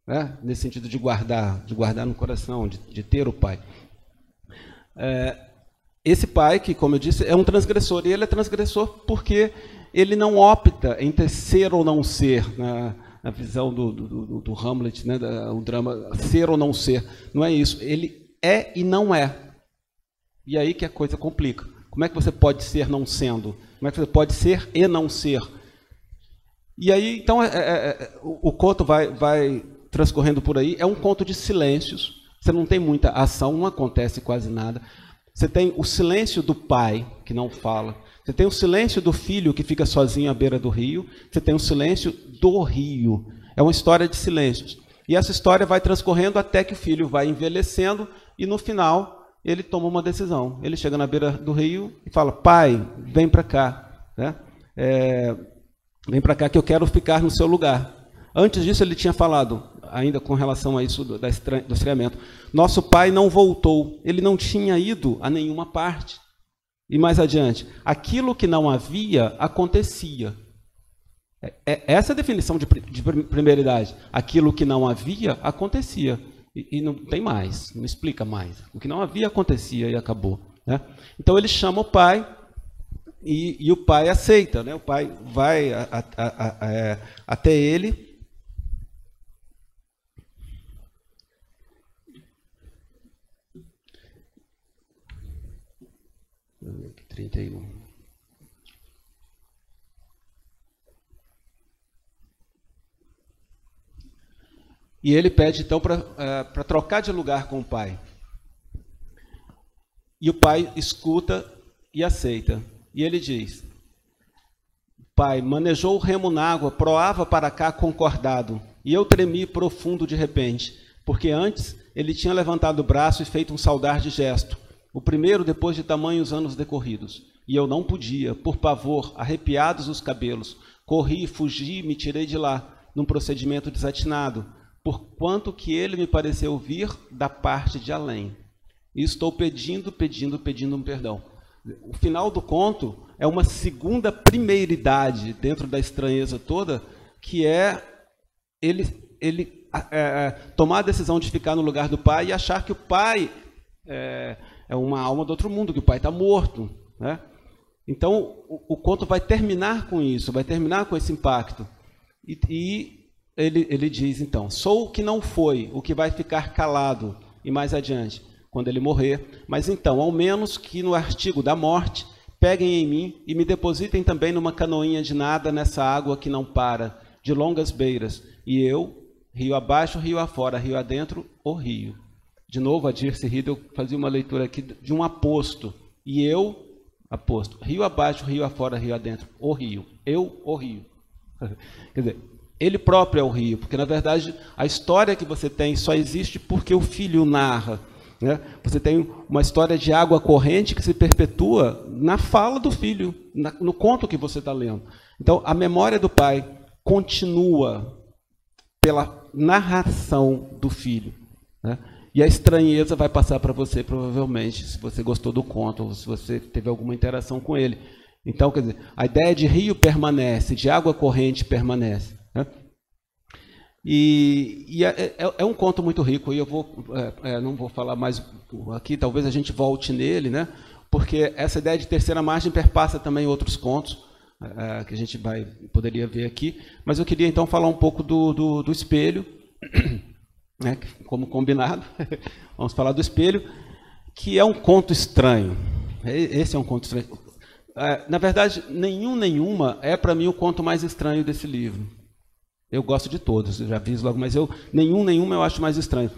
né? Nesse sentido de guardar no coração, de ter o pai. Esse pai, que, como eu disse, é um transgressor, e ele é transgressor porque ele não opta entre ser ou não ser, na visão do Hamlet, né, o drama, ser ou não ser. Não é isso. Ele é e não é. E aí que a coisa complica. Como é que você pode ser não sendo? Como é que você pode ser e não ser? E aí, então, o conto vai transcorrendo por aí. É um conto de silêncios. Você não tem muita ação, não acontece quase nada. Você tem o silêncio do pai, que não fala. Você tem o silêncio do filho, que fica sozinho à beira do rio. Você tem o silêncio do rio. É uma história de silêncios. E essa história vai transcorrendo até que o filho vai envelhecendo e, no final, ele toma uma decisão. Ele chega na beira do rio e fala: pai, vem para cá. Né? Vem para cá que eu quero ficar no seu lugar. Antes disso, ele tinha falado, ainda com relação a isso do estranhamento, nosso pai não voltou, ele não tinha ido a nenhuma parte. E mais adiante, aquilo que não havia, acontecia. Essa é a definição de primeira idade. Aquilo que não havia, acontecia. E não tem mais, não explica mais. O que não havia, acontecia e acabou. Né? Então ele chama o pai e o pai aceita. Né? O pai vai até ele. 31. E ele pede, então, para trocar de lugar com o pai. E o pai escuta e aceita. E ele diz: pai, manejou o remo na água, proava para cá concordado, e eu tremi profundo de repente, porque antes ele tinha levantado o braço e feito um saudar de gesto. o primeiro depois de tamanhos anos decorridos. E eu não podia, por pavor, arrepiados os cabelos, corri, fugi, me tirei de lá, num procedimento desatinado, porquanto que ele me pareceu vir da parte de além. E estou pedindo um perdão. O final do conto é uma segunda primeiridade dentro da estranheza toda, que é ele tomar a decisão de ficar no lugar do pai e achar que o pai é uma alma do outro mundo, que o pai está morto, né? Então, o conto vai terminar com isso, vai terminar com esse impacto. E ele diz, então, sou o que não foi, o que vai ficar calado, e mais adiante, quando ele morrer. Mas então, ao menos que no artigo da morte, peguem em mim e me depositem também numa canoinha de nada nessa água que não para, de longas beiras. E eu, rio abaixo, rio afora, rio adentro, o rio. De novo, a Dirce Riddle fazia uma leitura aqui de um aposto. E eu, aposto, rio abaixo, rio afora, rio adentro, o rio. Eu, o rio. Quer dizer, ele próprio é o rio, porque na verdade a história que você tem só existe porque o filho narra, né? Você tem uma história de água corrente que se perpetua na fala do filho, no conto que você está lendo. Então a memória do pai continua pela narração do filho, né? E a estranheza vai passar para você, provavelmente, se você gostou do conto, ou se você teve alguma interação com ele. Então, quer dizer, a ideia de rio permanece, de água corrente permanece, né? E é um conto muito rico, e eu não vou falar mais aqui, talvez a gente volte nele, né? Porque essa ideia de terceira margem perpassa também outros contos, que a gente poderia ver aqui. Mas eu queria, então, falar um pouco do espelho, né, como combinado. Vamos falar do espelho, que é um conto estranho. Esse é um conto estranho. Na verdade, nenhuma é para mim o conto mais estranho desse livro. Eu gosto de todos, eu já aviso logo, mas nenhuma eu acho mais estranho.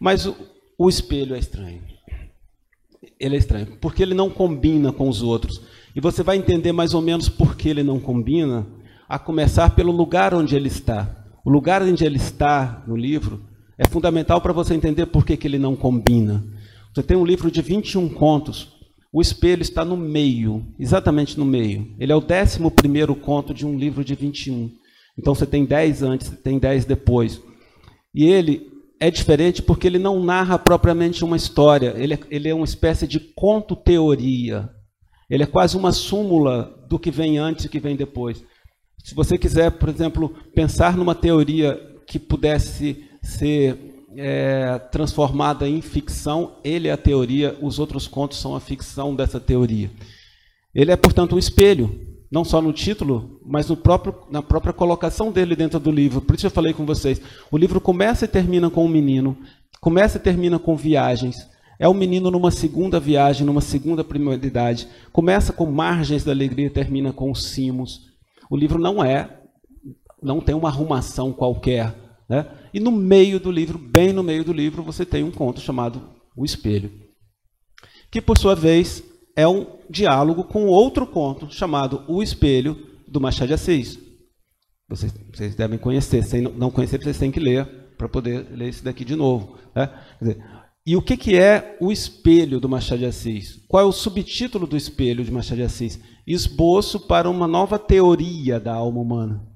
Mas o espelho é estranho. Ele é estranho, porque ele não combina com os outros. E você vai entender mais ou menos por que ele não combina, a começar pelo lugar onde ele está. O lugar onde ele está no livro é fundamental para você entender por que ele não combina. Você tem um livro de 21 contos, o espelho está no meio, exatamente no meio. Ele é o 11º conto de um livro de 21. Então você tem 10 antes, você tem 10 depois. E ele é diferente porque ele não narra propriamente uma história, ele é uma espécie de conto-teoria. Ele é quase uma súmula do que vem antes e que vem depois. Se você quiser, por exemplo, pensar numa teoria que pudesse ser transformada em ficção, ele é a teoria, os outros contos são a ficção dessa teoria. Ele é, portanto, um espelho, não só no título, mas na própria colocação dele dentro do livro. Por isso eu falei com vocês, o livro começa e termina com um menino, começa e termina com viagens. É um menino numa segunda viagem, numa segunda primordialidade. Começa com margens da alegria e termina com os cimos. O livro não tem uma arrumação qualquer, né? E no meio do livro, bem no meio do livro, você tem um conto chamado O Espelho, que, por sua vez, é um diálogo com outro conto chamado O Espelho, do Machado de Assis. Vocês devem conhecer. Se não conhecer, vocês têm que ler para poder ler esse daqui de novo, né? Quer dizer, e o que é O Espelho, do Machado de Assis? Qual é o subtítulo do Espelho, de Machado de Assis? Esboço para uma nova teoria da alma humana.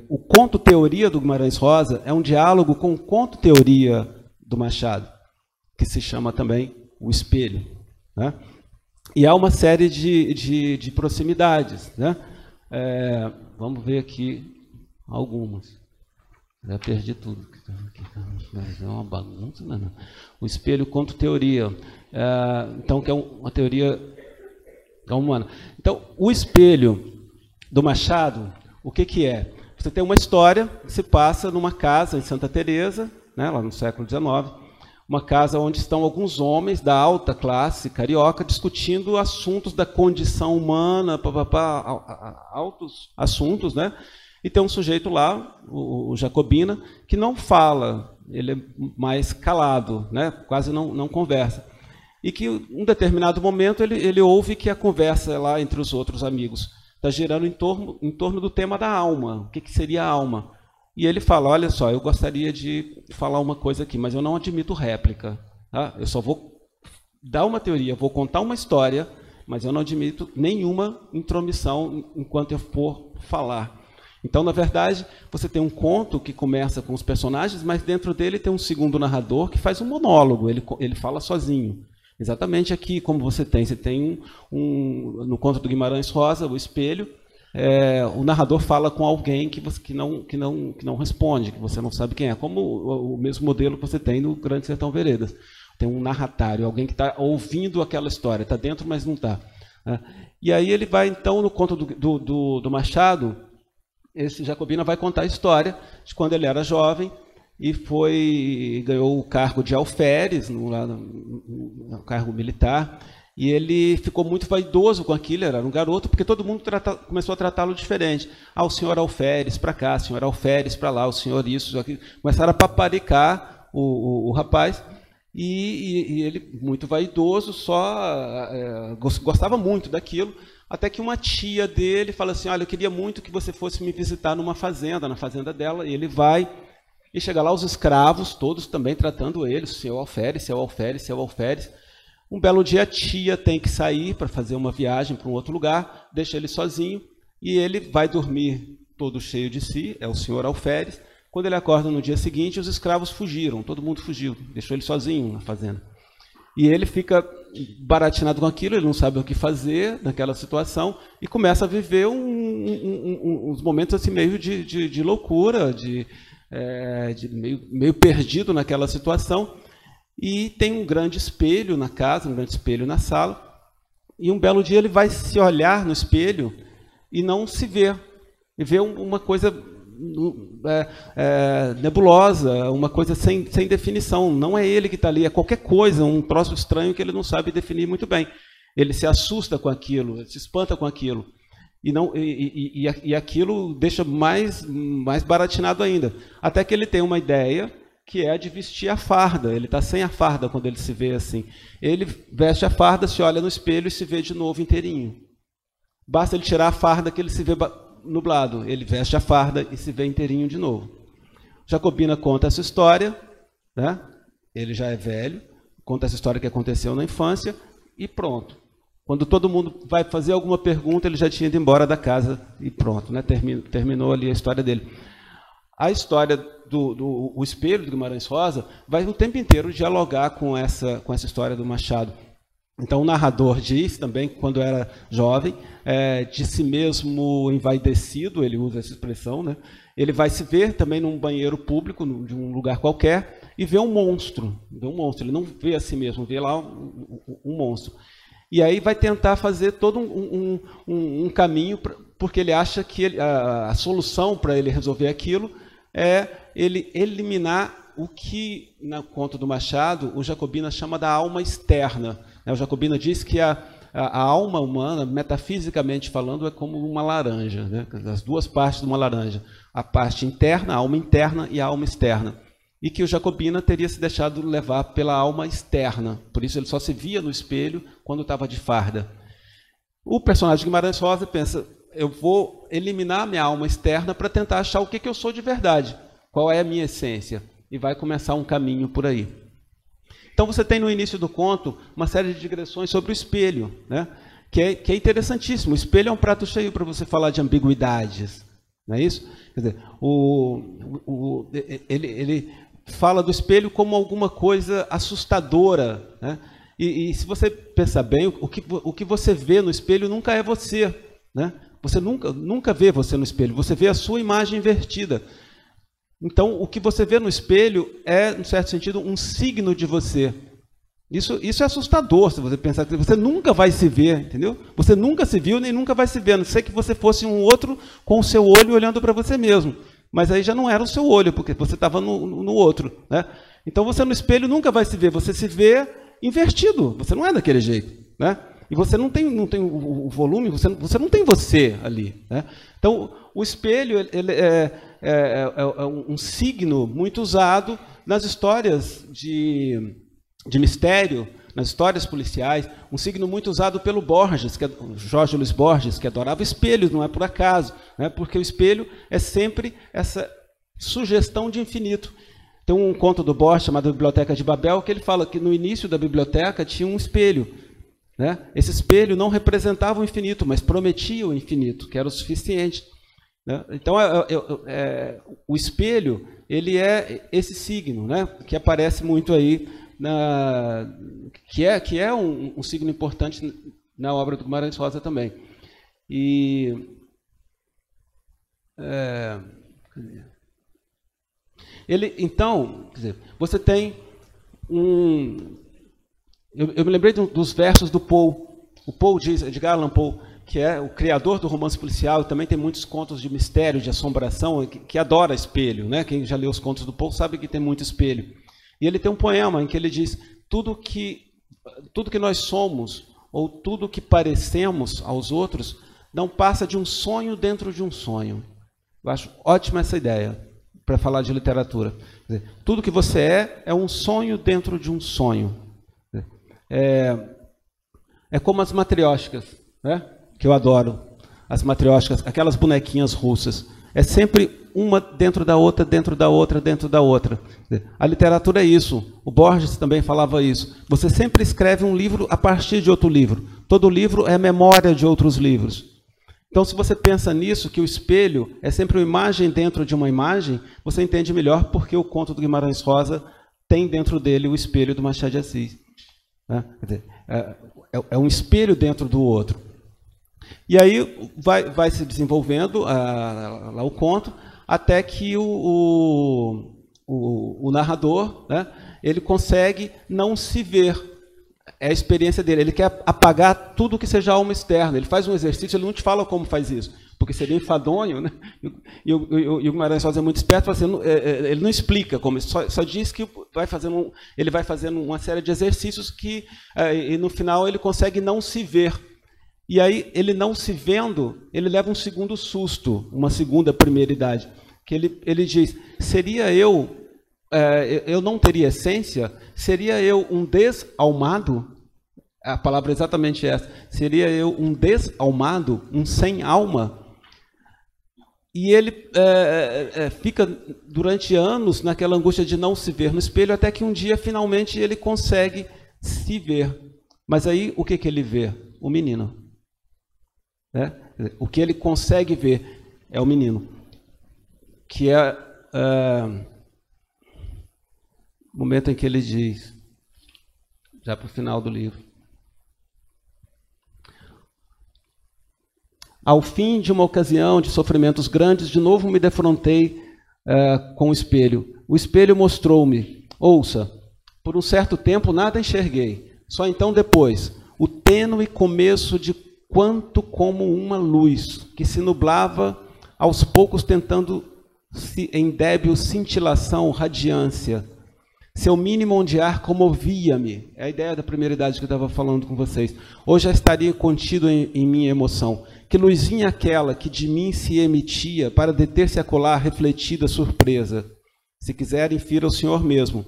O conto-teoria do Guimarães Rosa é um diálogo com o conto-teoria do Machado, que se chama também O Espelho, né? E há uma série de proximidades, né? Vamos ver aqui algumas. Já perdi tudo. É uma bagunça, não. O espelho, conto-teoria. Então, que é uma teoria humana. Então, o espelho do Machado, o que é? Você tem uma história que se passa numa casa em Santa Teresa, né, lá no século XIX, uma casa onde estão alguns homens da alta classe carioca discutindo assuntos da condição humana, altos assuntos, né? E tem um sujeito lá, o Jacobina, que não fala, ele é mais calado, né? Quase não conversa. E que, em um determinado momento, ele ouve que a conversa lá entre os outros amigos está girando em torno do tema da alma. O que seria a alma? E ele fala, olha só, eu gostaria de falar uma coisa aqui, mas eu não admito réplica. Tá? Eu só vou dá uma teoria, vou contar uma história, mas eu não admito nenhuma intromissão enquanto eu for falar. Então, na verdade, você tem um conto que começa com os personagens, mas dentro dele tem um segundo narrador que faz um monólogo, ele fala sozinho. Exatamente aqui, como você tem no conto do Guimarães Rosa, O Espelho, o narrador fala com alguém que não responde, que você não sabe quem é, como o mesmo modelo que você tem no Grande Sertão Veredas. Tem um narratário, alguém que está ouvindo aquela história, está dentro, mas não está. Né? E aí ele vai, então, no conto do Machado, esse Jacobina vai contar a história de quando ele era jovem e ganhou o cargo de alferes, no cargo militar, e ele ficou muito vaidoso com aquilo, era um garoto, porque todo mundo começou a tratá-lo diferente. O senhor alferes para cá, o senhor alferes para lá, o senhor isso, aquilo. Começaram a paparicar o rapaz, e ele, muito vaidoso, gostava muito daquilo, até que uma tia dele fala assim, olha, eu queria muito que você fosse me visitar na fazenda dela, e ele vai, e chega lá os escravos, todos também tratando ele, seu alferes, seu alferes, seu alferes. Um belo dia a tia tem que sair para fazer uma viagem para um outro lugar, deixa ele sozinho, e ele vai dormir todo cheio de si, é o senhor alferes. Quando ele acorda no dia seguinte, os escravos fugiram, todo mundo fugiu, deixou ele sozinho na fazenda. E ele fica baratinado com aquilo, ele não sabe o que fazer naquela situação, e começa a viver uns momentos assim, meio de loucura, meio perdido naquela situação. E tem um grande espelho na casa, um grande espelho na sala, e um belo dia ele vai se olhar no espelho e não se vê, e vê uma coisa nebulosa, uma coisa sem definição. Não é ele que está ali, é qualquer coisa, um troço estranho que ele não sabe definir muito bem. Ele se assusta com aquilo, ele se espanta com aquilo, e aquilo deixa mais baratinado ainda, até que ele tem uma ideia, que é de vestir a farda. Ele está sem a farda quando ele se vê assim. Ele veste a farda, se olha no espelho e se vê de novo inteirinho. Basta ele tirar a farda que ele se vê nublado. Ele veste a farda e se vê inteirinho de novo. Jacobina conta essa história, né? Ele já é velho, conta essa história que aconteceu na infância e pronto. Quando todo mundo vai fazer alguma pergunta, ele já tinha ido embora da casa e pronto, né? Terminou ali a história dele. A história o Espelho do Guimarães Rosa vai o tempo inteiro dialogar com essa história do Machado. Então o narrador diz também que quando era jovem, de si mesmo envaidecido, ele usa essa expressão, né? Ele vai se ver também num banheiro público, de um lugar qualquer, e vê um monstro. Ele não vê a si mesmo, vê lá um monstro. E aí vai tentar fazer todo um caminho, porque ele acha que a solução para ele resolver aquilo é ele eliminar o que, no conto do Machado, o Jacobina chama da alma externa. O Jacobina diz que a alma humana, metafisicamente falando, é como uma laranja, né? As duas partes de uma laranja. A parte interna, a alma interna e a alma externa. E que o Jacobina teria se deixado levar pela alma externa. Por isso ele só se via no espelho quando estava de farda. O personagem de Guimarães Rosa pensa, eu vou eliminar a minha alma externa para tentar achar o que eu sou de verdade. Qual é a minha essência? E vai começar um caminho por aí. Então você tem no início do conto uma série de digressões sobre o espelho, né? que é interessantíssimo. O espelho é um prato cheio para você falar de ambiguidades. Não é isso? Quer dizer, ele fala do espelho como alguma coisa assustadora, né? E se você pensar bem, o que você vê no espelho nunca é você, né? Você nunca vê você no espelho, você vê a sua imagem invertida. Então, o que você vê no espelho é, em certo sentido, um signo de você. Isso é assustador, se você pensar que você nunca vai se ver, entendeu? Você nunca se viu, nem nunca vai se ver, a não ser que você fosse um outro com o seu olho olhando para você mesmo. Mas aí já não era o seu olho, porque você estava no outro, né? Então, você no espelho nunca vai se ver, você se vê invertido, você não é daquele jeito, né? E você não tem o volume, você não tem você ali, né? Então, o espelho ele é um signo muito usado nas histórias de mistério, nas histórias policiais, um signo muito usado pelo Borges, Jorge Luiz Borges, que adorava espelhos, não é por acaso, né? Porque o espelho é sempre essa sugestão de infinito. Tem um conto do Borges chamado Biblioteca de Babel, que ele fala que no início da biblioteca tinha um espelho, né? Esse espelho não representava o infinito, mas prometia o infinito, que era o suficiente, né? Então, o espelho, ele é esse signo, né? Que aparece muito aí, que é um signo importante na obra do Guimarães Rosa também. E então, quer dizer, você tem eu me lembrei dos versos do Poe. O Poe diz, Edgar Allan Poe, que é o criador do romance policial, e também tem muitos contos de mistério, de assombração, que adora espelho, né? Quem já leu os contos do Poe sabe que tem muito espelho. E ele tem um poema em que ele diz: tudo que nós somos, ou tudo que parecemos aos outros, não passa de um sonho dentro de um sonho. Eu acho ótima essa ideia para falar de literatura. Quer dizer, tudo que você é um sonho dentro de um sonho. É como as matrióshkas, né? Que eu adoro. As matrióshkas, aquelas bonequinhas russas. É sempre uma dentro da outra, dentro da outra, dentro da outra. A literatura é isso. O Borges também falava isso. Você sempre escreve um livro a partir de outro livro. Todo livro é memória de outros livros. Então, se você pensa nisso, que o espelho é sempre uma imagem dentro de uma imagem, você entende melhor porque o conto do Guimarães Rosa tem dentro dele o espelho do Machado de Assis. Quer dizer, é um espelho dentro do outro. E aí vai se desenvolvendo lá o conto, até que o narrador, né, ele consegue não se ver. É a experiência dele. Ele quer apagar tudo que seja alma externa. Ele faz um exercício, ele não te fala como faz isso, porque seria enfadonho, né? E o Guimarães Rosa é muito esperto, ele não explica como, só diz que ele vai fazendo uma série de exercícios que, e no final, ele consegue não se ver. E aí, ele não se vendo, ele leva um segundo susto, uma segunda primeiridade, que ele diz: seria eu não teria essência? Seria eu um desalmado? A palavra é exatamente essa. Seria eu um desalmado, um sem alma? E ele fica durante anos naquela angústia de não se ver no espelho, até que um dia, finalmente, ele consegue se ver. Mas aí, o que ele vê? O menino. O que ele consegue ver é o menino. Que é o momento em que ele diz, já para o final do livro: ao fim de uma ocasião de sofrimentos grandes, de novo me defrontei com o espelho. O espelho mostrou-me: ouça, por um certo tempo nada enxerguei, só então depois, o tênue começo de quanto como uma luz, que se nublava aos poucos, tentando-se em débil cintilação, radiância. Seu mínimo ondear comovia-me. É a ideia da primeira idade que eu estava falando com vocês. Hoje já estaria contido em minha emoção. Que luzinha aquela que de mim se emitia para deter-se a colar refletida surpresa. Se quiser, infira o senhor mesmo.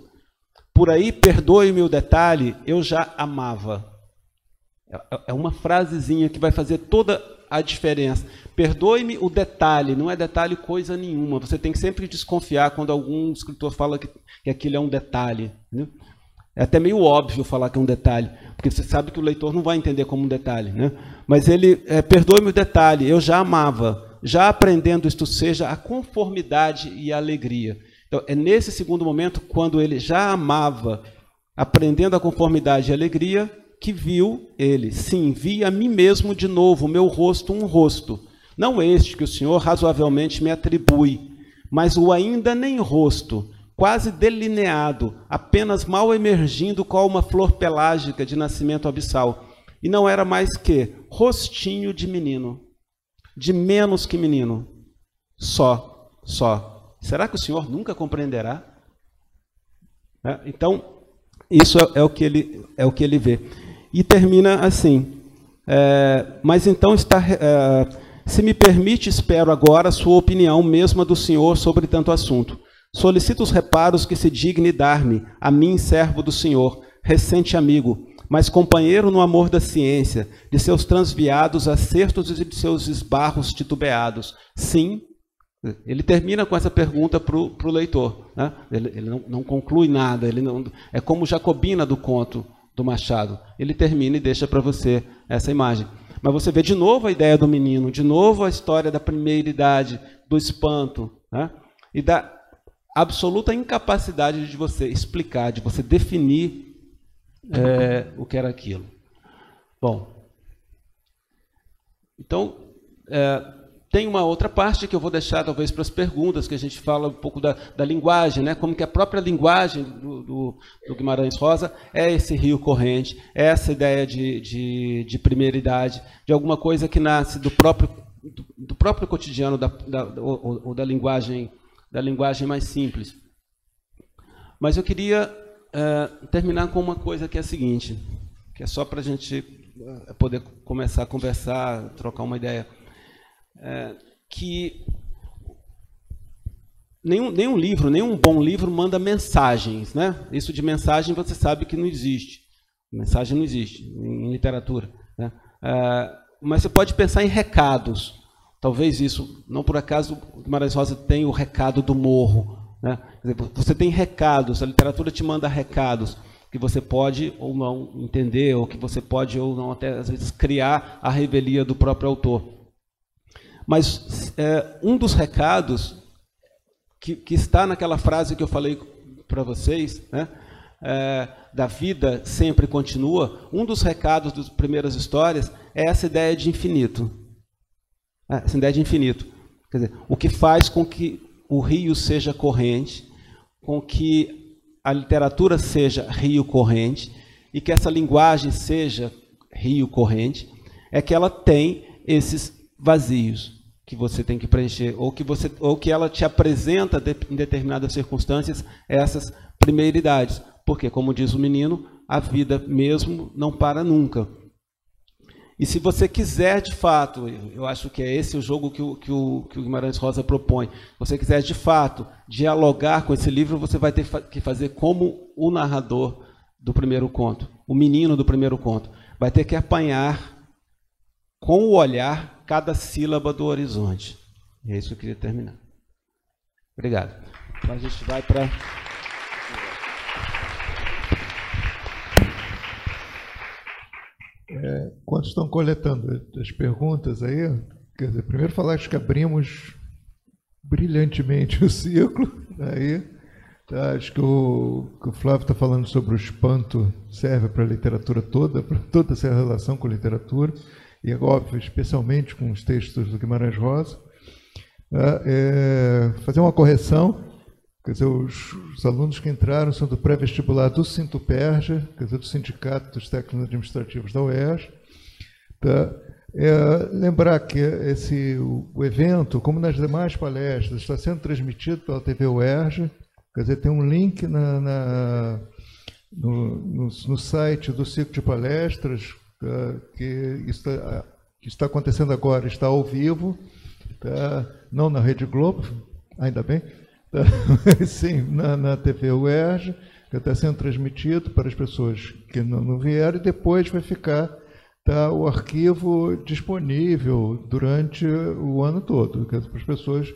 Por aí, perdoe-me o detalhe, eu já amava. É uma frasezinha que vai fazer toda a diferença. Perdoe-me o detalhe, não é detalhe coisa nenhuma. Você tem que sempre desconfiar quando algum escritor fala que aquilo é um detalhe, né? É até meio óbvio falar que é um detalhe, porque você sabe que o leitor não vai entender como um detalhe, né? Mas ele, perdoe-me o detalhe, eu já amava, já aprendendo isto seja a conformidade e a alegria. Então, é nesse segundo momento, quando ele já amava, aprendendo a conformidade e a alegria, que viu ele, sim, vi a mim mesmo de novo, o meu rosto, um rosto, não este que o Senhor razoavelmente me atribui, mas o ainda nem rosto, quase delineado, apenas mal emergindo qual uma flor pelágica de nascimento abissal, e não era mais que rostinho de menino, de menos que menino, só. Será que o Senhor nunca compreenderá? Então, isso é o que ele vê. E termina assim: mas então se me permite, espero agora a sua opinião mesma do Senhor sobre tanto assunto. Solicito os reparos que se digne dar-me, a mim, servo do Senhor, recente amigo, mas companheiro no amor da ciência, de seus transviados acertos e de seus esbarros titubeados. Sim, Ele termina com essa pergunta para o leitor, né? Ele não conclui nada, é como Jacobina do conto do Machado. Ele termina e deixa para você essa imagem. Mas você vê de novo a ideia do menino, de novo a história da primeira idade, do espanto, né? E da absoluta incapacidade de você explicar, de você definir o que era aquilo. Bom, então, tem uma outra parte que eu vou deixar talvez para as perguntas, que a gente fala um pouco da linguagem, né? Como que a própria linguagem do Guimarães Rosa é esse rio corrente, é essa ideia de primeira idade, de alguma coisa que nasce do próprio cotidiano ou da linguagem mais simples. Mas eu queria terminar com uma coisa que é a seguinte, que é só para a gente poder começar a conversar, trocar uma ideia. Que nenhum livro, nenhum bom livro manda mensagens, né? Isso de mensagem você sabe que não existe. Mensagem não existe em literatura, né? Mas você pode pensar em recados. Talvez isso, não por acaso, o Guimarães Rosa tem o recado do morro, né? Quer dizer, você tem recados, a literatura te manda recados que você pode ou não entender, ou que você pode ou não até às vezes criar a revelia do próprio autor. Mas um dos recados que está naquela frase que eu falei para vocês, né, da vida sempre continua, um dos recados das primeiras histórias é essa ideia de infinito. Essa ideia de infinito. Quer dizer, o que faz com que o rio seja corrente, com que a literatura seja rio corrente, e que essa linguagem seja rio corrente, é que ela tem esses vazios que você tem que preencher, ou que ela te apresenta em determinadas circunstâncias essas primeiridades. Porque, como diz o menino, a vida mesmo não para nunca. E se você quiser, de fato, eu acho que é esse o jogo que o Guimarães Rosa propõe, se você quiser, de fato, dialogar com esse livro, você vai ter que fazer como o narrador do primeiro conto, o menino do primeiro conto. Vai ter que apanhar com o olhar cada sílaba do horizonte. E é isso que eu queria terminar. Obrigado. Então a gente vai para... Quando estão coletando as perguntas aí, quer dizer, primeiro falar que abrimos brilhantemente o ciclo, aí, tá, acho que o Flávio está falando sobre o espanto, serve para a literatura toda, para toda essa relação com a literatura, e óbvio, especialmente com os textos do Guimarães Rosa. Fazer uma correção, quer dizer, os alunos que entraram são do pré-vestibular do Sintuperja, quer dizer, do Sindicato dos Técnicos Administrativos da UERJ. Tá? Lembrar que o evento, como nas demais palestras, está sendo transmitido pela TV UERJ, quer dizer, tem um link no site do ciclo de palestras, que está acontecendo agora, está ao vivo, tá? Não na Rede Globo, ainda bem, tá? Sim, na TV UERJ, que está sendo transmitido para as pessoas que não vieram, e depois vai ficar, tá, o arquivo disponível durante o ano todo, para as pessoas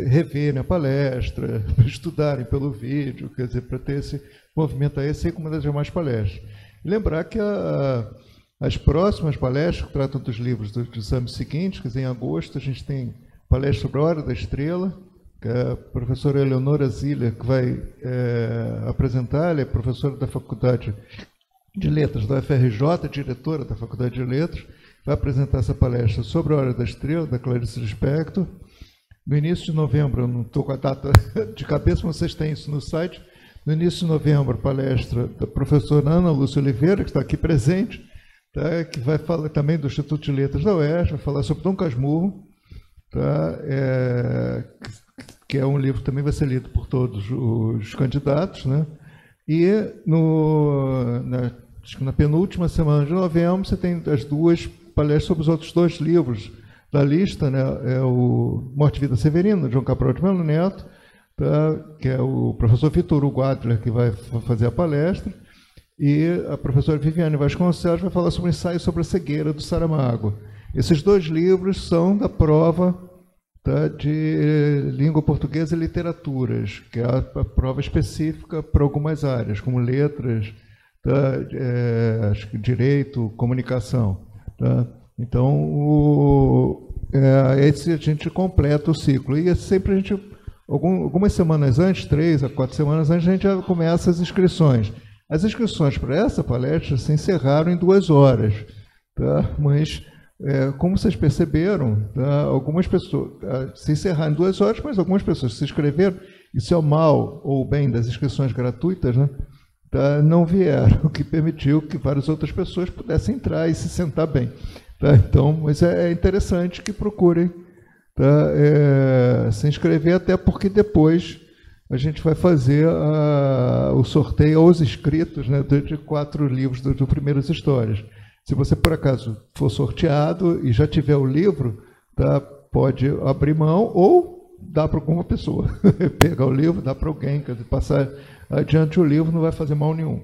reverem a palestra, estudarem pelo vídeo, quer dizer, para ter esse movimento aí, assim como das demais palestras. Lembrar que as próximas palestras que tratam dos livros do exame seguinte, quer dizer, em agosto, a gente tem palestra sobre a Hora da Estrela, que a professora Eleonora Ziller que vai apresentar. Ela é professora da Faculdade de Letras da UFRJ, diretora da Faculdade de Letras, vai apresentar essa palestra sobre a Hora da Estrela, da Clarice Lispector. No início de novembro, eu não estou com a data de cabeça, mas vocês têm isso no site. No início de novembro, palestra da professora Ana Lúcia Oliveira, que está aqui presente, tá, que vai falar também do Instituto de Letras da UERJ, vai falar sobre Dom Casmurro, tá, que é um livro que também vai ser lido por todos os candidatos, né? E acho que na penúltima semana de novembro você tem as duas palestras sobre os outros dois livros da lista, né? É o Morte e Vida Severina, de João Cabral de Melo Neto, tá, que é o professor Vitor Hugo Adler que vai fazer a palestra, e a professora Viviane Vasconcelos vai falar sobre o ensaio sobre a cegueira do Saramago. Esses dois livros são da prova tá, de língua portuguesa e literaturas, que é a prova específica para algumas áreas, como letras, tá, acho que direito, comunicação. Tá? Então, esse a gente completa o ciclo. E sempre a gente, algumas semanas antes, 3 a 4 semanas antes, a gente já começa as inscrições. As inscrições para essa palestra se encerraram em 2 horas. Tá? Mas, como vocês perceberam, tá, algumas pessoas se encerraram em 2 horas, mas algumas pessoas se inscreveram, isso é o mal ou o bem das inscrições gratuitas, né? Tá, não vieram, o que permitiu que várias outras pessoas pudessem entrar e se sentar bem. Tá? Então, mas é interessante que procurem, tá, se inscrever, até porque depois a gente vai fazer o sorteio aos inscritos, né, de 4 livros do Primeiras Histórias. Se você, por acaso, for sorteado e já tiver o livro, tá, pode abrir mão ou dar para alguma pessoa. Pegar o livro, dar para alguém, quer dizer, passar adiante o livro não vai fazer mal nenhum.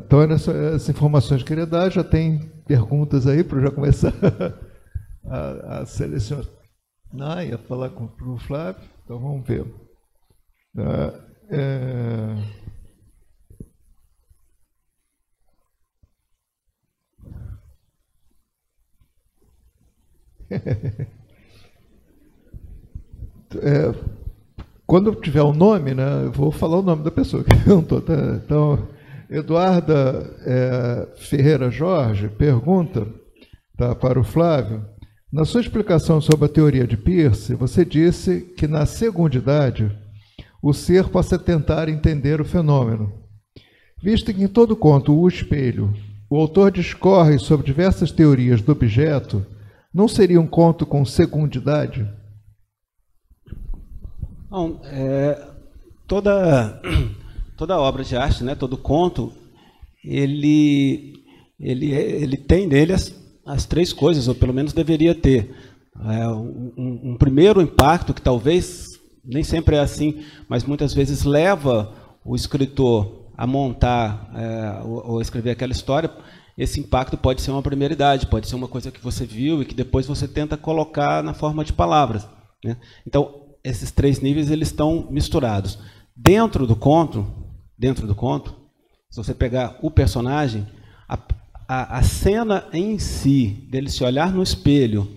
Então, essas informações que eu queria dar, já tem perguntas aí para eu já começar a selecionar. Ia falar com o Flávio, então vamos ver. Quando tiver o nome, né, eu vou falar o nome da pessoa que perguntou. Tá? Então, Eduarda Ferreira Jorge pergunta, tá, para o Flávio: na sua explicação sobre a teoria de Peirce, você disse que na segundidade o ser possa tentar entender o fenômeno. Visto que em todo conto, o espelho, o autor discorre sobre diversas teorias do objeto, não seria um conto com segundidade? Não, toda obra de arte, né, todo conto, ele tem nele as 3 coisas, ou pelo menos deveria ter. Um primeiro impacto, que talvez nem sempre é assim, mas muitas vezes leva o escritor a montar ou escrever aquela história. Esse impacto pode ser uma primeiridade, pode ser uma coisa que você viu e que depois você tenta colocar na forma de palavras, né? Então, esses 3 níveis eles estão misturados. Dentro do conto, se você pegar o personagem, a cena em si, dele se olhar no espelho,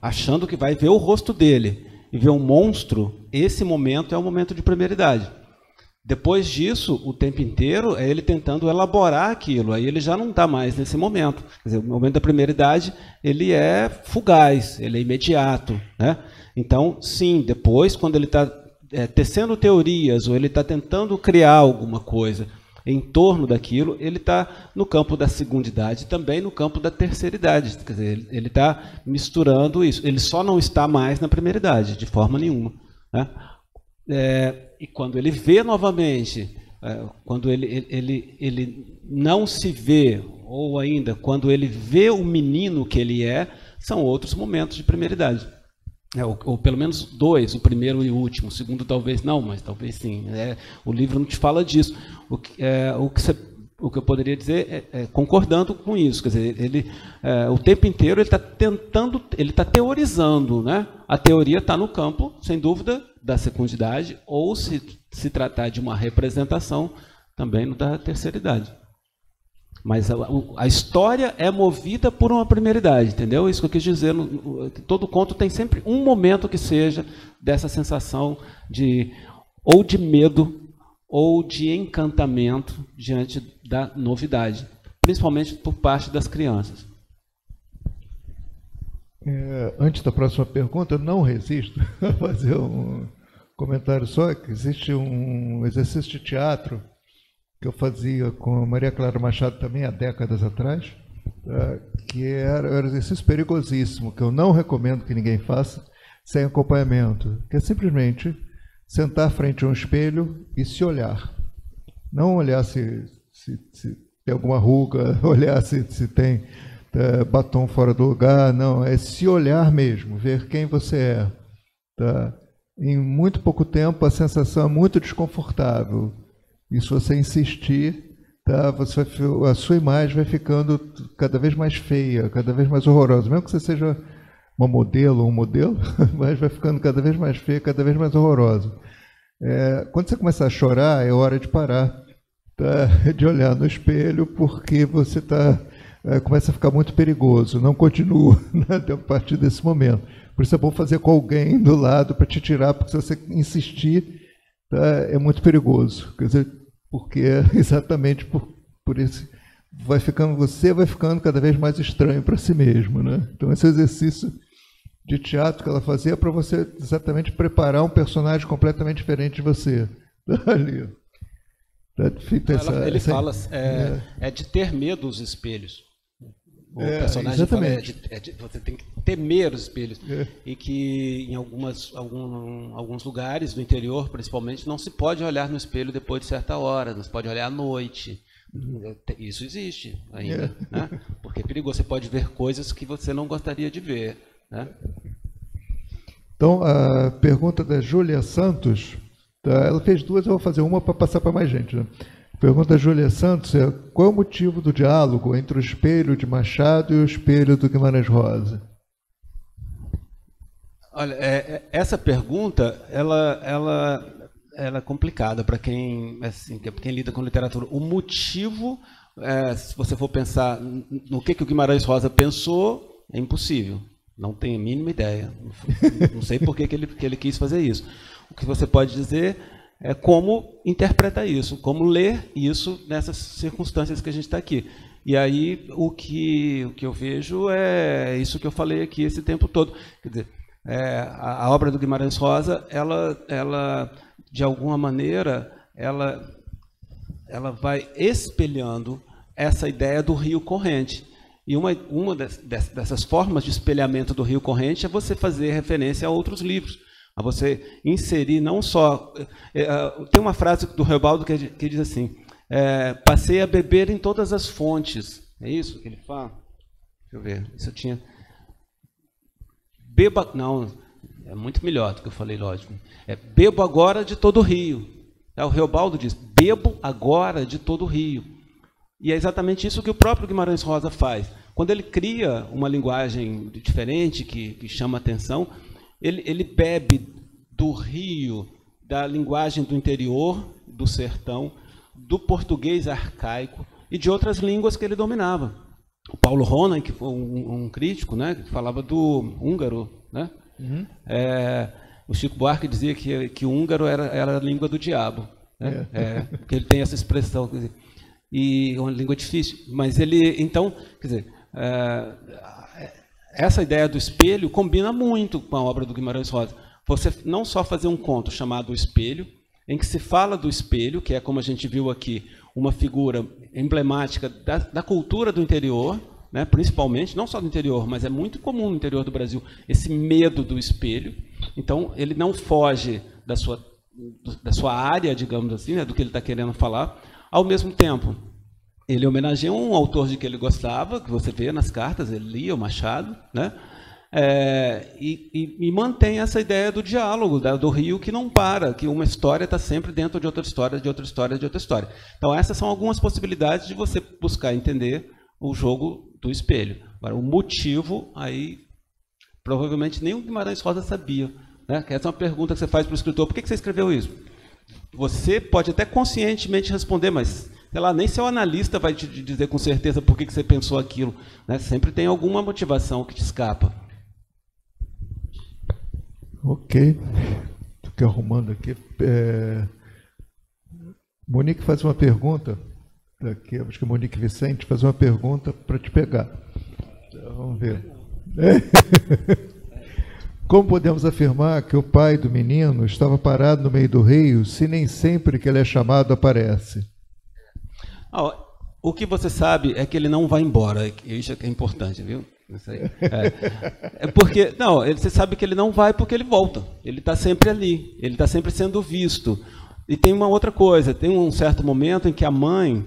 achando que vai ver o rosto dele e ver um monstro, esse momento é o momento de primeiridade. Depois disso, o tempo inteiro é ele tentando elaborar aquilo, aí ele já não está mais nesse momento. Quer dizer, o momento da primeiridade, ele é fugaz, ele é imediato, né? Então, sim, depois, quando ele está tecendo teorias, ou ele está tentando criar alguma coisa em torno daquilo, ele está no campo da segundidade, também no campo da terceiridade. Quer dizer, ele está misturando isso. Ele só não está mais na primeiridade, de forma nenhuma, né? E quando ele vê novamente, quando ele não se vê, ou ainda quando ele vê o menino que ele são outros momentos de primeiridade. Ou pelo menos 2, o primeiro e o último. O segundo talvez não, mas talvez sim. O livro não te fala disso. O que eu poderia dizer concordando com isso. Quer dizer, o tempo inteiro ele está tentando, ele está teorizando, né? A teoria está no campo, sem dúvida, da secundidade, ou se tratar de uma representação, também no da terceiridade. Mas a história é movida por uma primeiridade, entendeu? Isso que eu quis dizer. Todo conto tem sempre um momento que seja dessa sensação ou de medo ou de encantamento diante da novidade, principalmente por parte das crianças. Antes da próxima pergunta, eu não resisto a fazer um comentário só, que existe um exercício de teatro que eu fazia com a Maria Clara Machado também há décadas atrás, que era um exercício perigosíssimo, que eu não recomendo que ninguém faça sem acompanhamento, que é simplesmente sentar frente a um espelho e se olhar. Não olhar se tem alguma ruga, olhar se tem batom fora do lugar, não, é se olhar mesmo, ver quem você é. Tá? Em muito pouco tempo a sensação é muito desconfortável. E se você insistir, tá, a sua imagem vai ficando cada vez mais feia, cada vez mais horrorosa. Mesmo que você seja uma modelo ou um modelo, mas vai ficando cada vez mais feia, cada vez mais horrorosa. Quando você começar a chorar, é hora de parar, tá? De olhar no espelho, porque você começa a ficar muito perigoso. Não continua, né, a partir desse momento. Por isso é bom fazer com alguém do lado para te tirar, porque se você insistir, tá, é muito perigoso. Quer dizer, porque exatamente por esse... você vai ficando cada vez mais estranho para si mesmo, né? Então esse exercício de teatro que ela fazia é para você exatamente preparar um personagem completamente diferente de você. Ali. Ele fala de ter medo dos espelhos. O personagem fala, você tem que temer os espelhos. E que em alguns lugares do interior, principalmente, não se pode olhar no espelho depois de certa hora, não se pode olhar à noite. Isso existe ainda, né? Porque é perigoso, você pode ver coisas que você não gostaria de ver, né? Então, a pergunta da Júlia Santos, tá? Ela fez duas, eu vou fazer uma para passar para mais gente, né? A pergunta da Júlia Santos é: qual é o motivo do diálogo entre o espelho de Machado e o espelho do Guimarães Rosa? Olha, essa pergunta, ela é complicada para quem lida com literatura. O motivo, se você for pensar no que o Guimarães Rosa pensou, é impossível. Não tenho a mínima ideia. Não sei por que ele quis fazer isso. O que você pode dizer é como interpretar isso, como ler isso nessas circunstâncias que a gente está aqui. E aí o que eu vejo é isso que eu falei aqui esse tempo todo. Quer dizer, a obra do Guimarães Rosa, ela de alguma maneira, ela vai espelhando essa ideia do rio corrente. E uma dessas formas de espelhamento do rio corrente é você fazer referência a outros livros, a você inserir não só... tem uma frase do Rebaldo que diz assim, passei a beber em todas as fontes. É isso que ele fala? Deixa eu ver, isso eu tinha... Beba... Não, é muito melhor do que eu falei, lógico. Bebo agora de todo o rio. O Rebaldo diz, bebo agora de todo o rio. E é exatamente isso que o próprio Guimarães Rosa faz. Quando ele cria uma linguagem diferente, que chama atenção, ele bebe do rio, da linguagem do interior, do sertão, do português arcaico e de outras línguas que ele dominava. O Paulo Ronan, que foi um crítico, né, que falava do húngaro, né? Uhum. O Chico Buarque dizia que o húngaro era a língua do diabo, né? Porque ele tem essa expressão, quer dizer, e é uma língua difícil, mas ele, então, quer dizer, essa ideia do espelho combina muito com a obra do Guimarães Rosa. Você não só fazer um conto chamado O Espelho, em que se fala do espelho, que é, como a gente viu aqui, uma figura emblemática da cultura do interior, né, principalmente, não só do interior, mas é muito comum no interior do Brasil, esse medo do espelho. Então, ele não foge da sua área, digamos assim, né, do que ele está querendo falar. Ao mesmo tempo, ele homenageia um autor de que ele gostava, que você vê nas cartas, ele lia o Machado, né? E mantém essa ideia do diálogo, do rio que não para, que uma história está sempre dentro de outra história, de outra história, de outra história. Então, essas são algumas possibilidades de você buscar entender o jogo do espelho. Agora, o motivo, aí, provavelmente nem o Guimarães Rosa sabia, né? Que essa é uma pergunta que você faz para o escritor: por que você escreveu isso? Você pode até conscientemente responder, mas, sei lá, nem seu analista vai te dizer com certeza por que você pensou aquilo, né? Sempre tem alguma motivação que te escapa. Ok. Estou arrumando aqui. Monique faz uma pergunta. Aqui, acho que a Monique Vicente faz uma pergunta para te pegar. Então, vamos ver. Como podemos afirmar que o pai do menino estava parado no meio do rio, se nem sempre que ele é chamado aparece? O que você sabe é que ele não vai embora. Isso é importante, viu? Isso aí. Porque, não, você sabe que ele não vai porque ele volta. Ele está sempre ali, ele está sempre sendo visto. E tem uma outra coisa, tem um certo momento em que a mãe,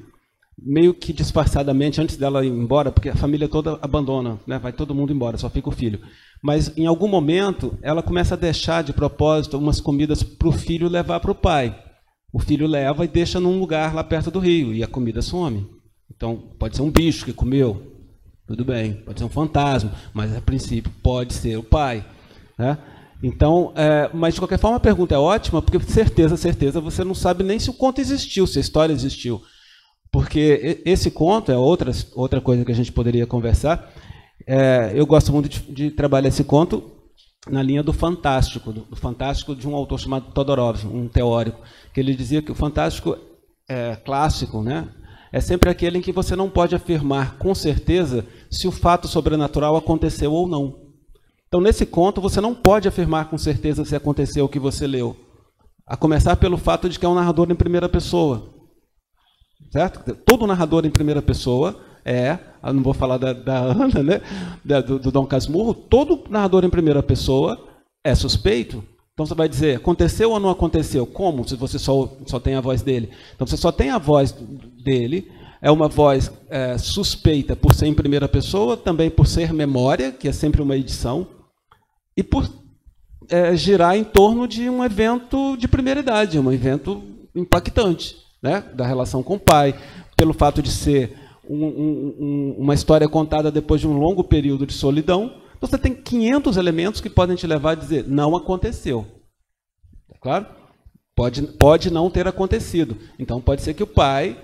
meio que disfarçadamente, antes dela ir embora, porque a família toda abandona, né? Vai todo mundo embora, só fica o filho. Mas, em algum momento, ela começa a deixar de propósito umas comidas para o filho levar para o pai. O filho leva e deixa num lugar lá perto do rio, e a comida some. Então, pode ser um bicho que comeu, Tudo bem, pode ser um fantasma, mas a princípio pode ser o pai, né? Então, mas de qualquer forma a pergunta é ótima, porque certeza você não sabe nem se o conto existiu, se a história existiu. Porque esse conto é outra coisa que a gente poderia conversar. Eu gosto muito de trabalhar esse conto na linha do fantástico de um autor chamado Todorov, um teórico, que ele dizia que o fantástico clássico, né, é sempre aquele em que você não pode afirmar com certeza se o fato sobrenatural aconteceu ou não. Então, nesse conto, você não pode afirmar com certeza se aconteceu o que você leu. A começar pelo fato de que é um narrador em primeira pessoa. Certo? Todo narrador em primeira pessoa eu não vou falar da Ana, né? do Dom Casmurro, todo narrador em primeira pessoa é suspeito. Então, você vai dizer, aconteceu ou não aconteceu? Como? Se você só tem a voz dele. Então, você só tem a voz dele. É uma voz suspeita por ser em primeira pessoa, também por ser memória, que é sempre uma edição, e por girar em torno de um evento de primeira idade, um evento impactante, né, da relação com o pai, pelo fato de ser uma história contada depois de um longo período de solidão. Então, você tem 500 elementos que podem te levar a dizer, não aconteceu. Claro? Pode não ter acontecido. Então, pode ser que o pai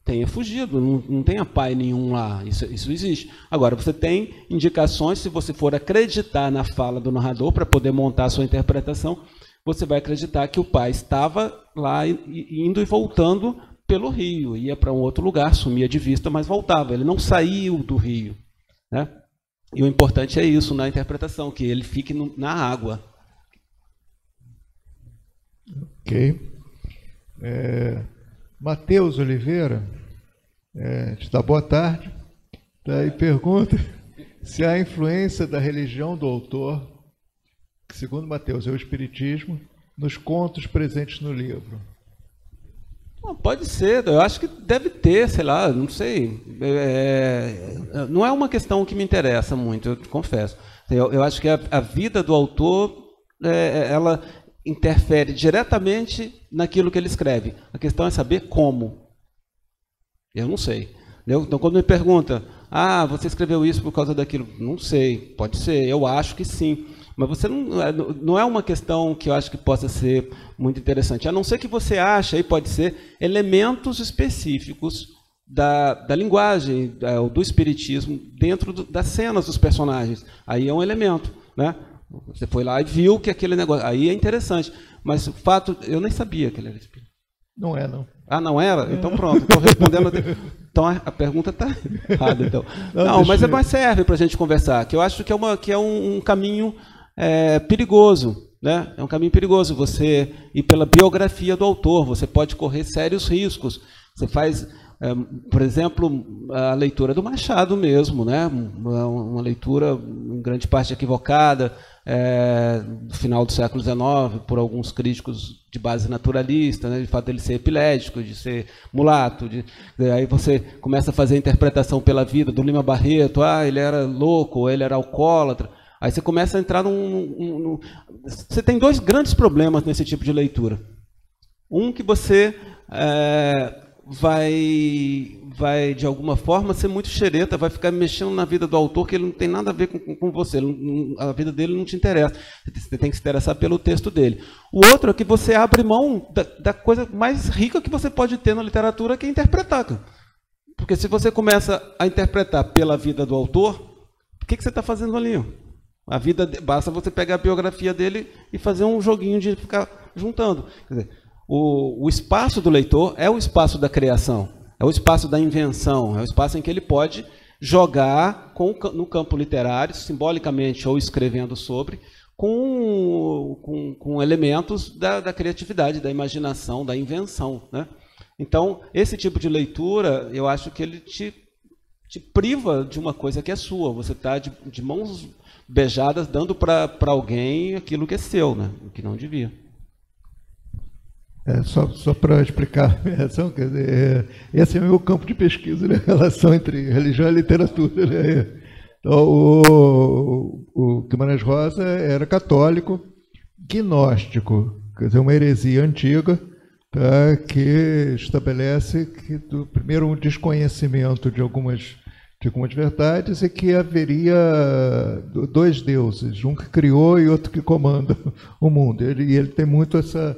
tenha fugido, não tenha pai nenhum lá, isso existe. Agora, você tem indicações, se você for acreditar na fala do narrador, para poder montar a sua interpretação, você vai acreditar que o pai estava lá indo e voltando pelo rio, ia para um outro lugar, sumia de vista, mas voltava, ele não saiu do rio, né? E o importante é isso na interpretação, que ele fique na água. Ok. Matheus Oliveira te dá boa tarde, e pergunta se a influência da religião do autor, que segundo Matheus é o espiritismo, nos contos presentes no livro. Pode ser, eu acho que deve ter, sei lá, não sei. Não é uma questão que me interessa muito, eu te confesso. Eu acho que a vida do autor, ela interfere diretamente naquilo que ele escreve. A questão é saber como. Eu não sei. Então, quando me pergunta, você escreveu isso por causa daquilo? Não sei, pode ser, eu acho que sim. Mas você não é uma questão que eu acho que possa ser muito interessante. A não ser que você ache, aí pode ser, elementos específicos da linguagem, do espiritismo, dentro das cenas dos personagens. Aí é um elemento, né? Você foi lá e viu que aquele negócio... Aí é interessante. Mas o fato... Eu nem sabia que ele era espírita. Não é, não. Não era? Então pronto, estou respondendo... Então a pergunta está errada. Então. Não, mas serve para a gente conversar. Que eu acho que é um caminho perigoso. Né? É um caminho perigoso você ir pela biografia do autor. Você pode correr sérios riscos. Você faz... por exemplo, a leitura do Machado mesmo, né? Uma leitura em grande parte equivocada, do final do século XIX, por alguns críticos de base naturalista, né? De fato ele ser epilético, de ser mulato. Aí você começa a fazer a interpretação pela vida do Lima Barreto, ele era louco, ou ele era alcoólatra. Aí você começa a entrar Você tem dois grandes problemas nesse tipo de leitura. Um que você... vai de alguma forma ser muito xereta, vai ficar mexendo na vida do autor, que ele não tem nada a ver com você, a vida dele não te interessa, você tem que se interessar pelo texto dele. O outro é que você abre mão da coisa mais rica que você pode ter na literatura, que é interpretar. Porque se você começa a interpretar pela vida do autor, o que você está fazendo ali? Basta você pegar a biografia dele e fazer um joguinho de ficar juntando. Quer dizer, o espaço do leitor é o espaço da criação, é o espaço da invenção, é o espaço em que ele pode jogar no campo literário, simbolicamente ou escrevendo sobre, com elementos da criatividade, da imaginação, da invenção. Né? Então, esse tipo de leitura, eu acho que ele te priva de uma coisa que é sua. Você está de mãos beijadas dando para alguém aquilo que é seu, né? O que não devia. Só para explicar a minha reação, quer dizer, esse é o meu campo de pesquisa, né? A relação entre religião e literatura. Né? Então, o Guimarães Rosa era católico, gnóstico, quer dizer, uma heresia antiga, tá, que estabelece que, primeiro, um desconhecimento de algumas de Cúmula de Verdades, e que haveria dois deuses, um que criou e outro que comanda o mundo. Ele tem muito esse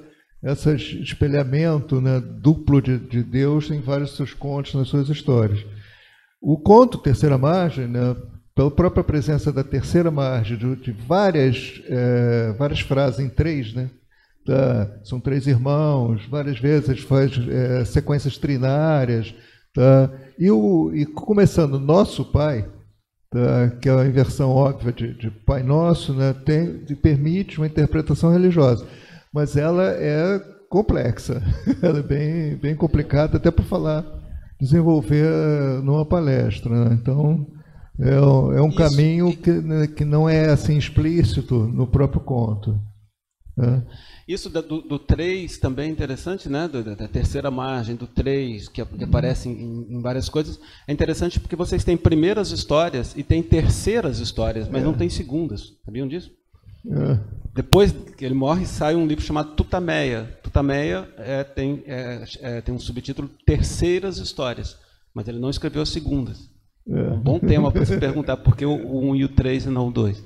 espelhamento, né, duplo de Deus em vários seus contos, nas suas histórias. O conto Terceira Margem, né, pela própria presença da terceira margem, de várias frases em três, né? São três irmãos, várias vezes faz sequências trinárias, e começando Nosso Pai, que é a inversão óbvia de Pai Nosso, né, permite uma interpretação religiosa, mas ela é complexa, ela é bem complicada, até para desenvolver numa palestra, né? Então é um caminho que não é assim explícito no próprio conto, né? Isso do 3 também é interessante, né? Da terceira margem, do 3, que aparece em várias coisas. É interessante porque vocês têm primeiras histórias e têm terceiras histórias, mas não tem segundas. Sabiam disso? Depois que ele morre, sai um livro chamado Tutameia. Tutameia tem um subtítulo Terceiras Histórias, mas ele não escreveu as segundas. Um bom tema para se perguntar por que o 1 e o 3 e não o 2.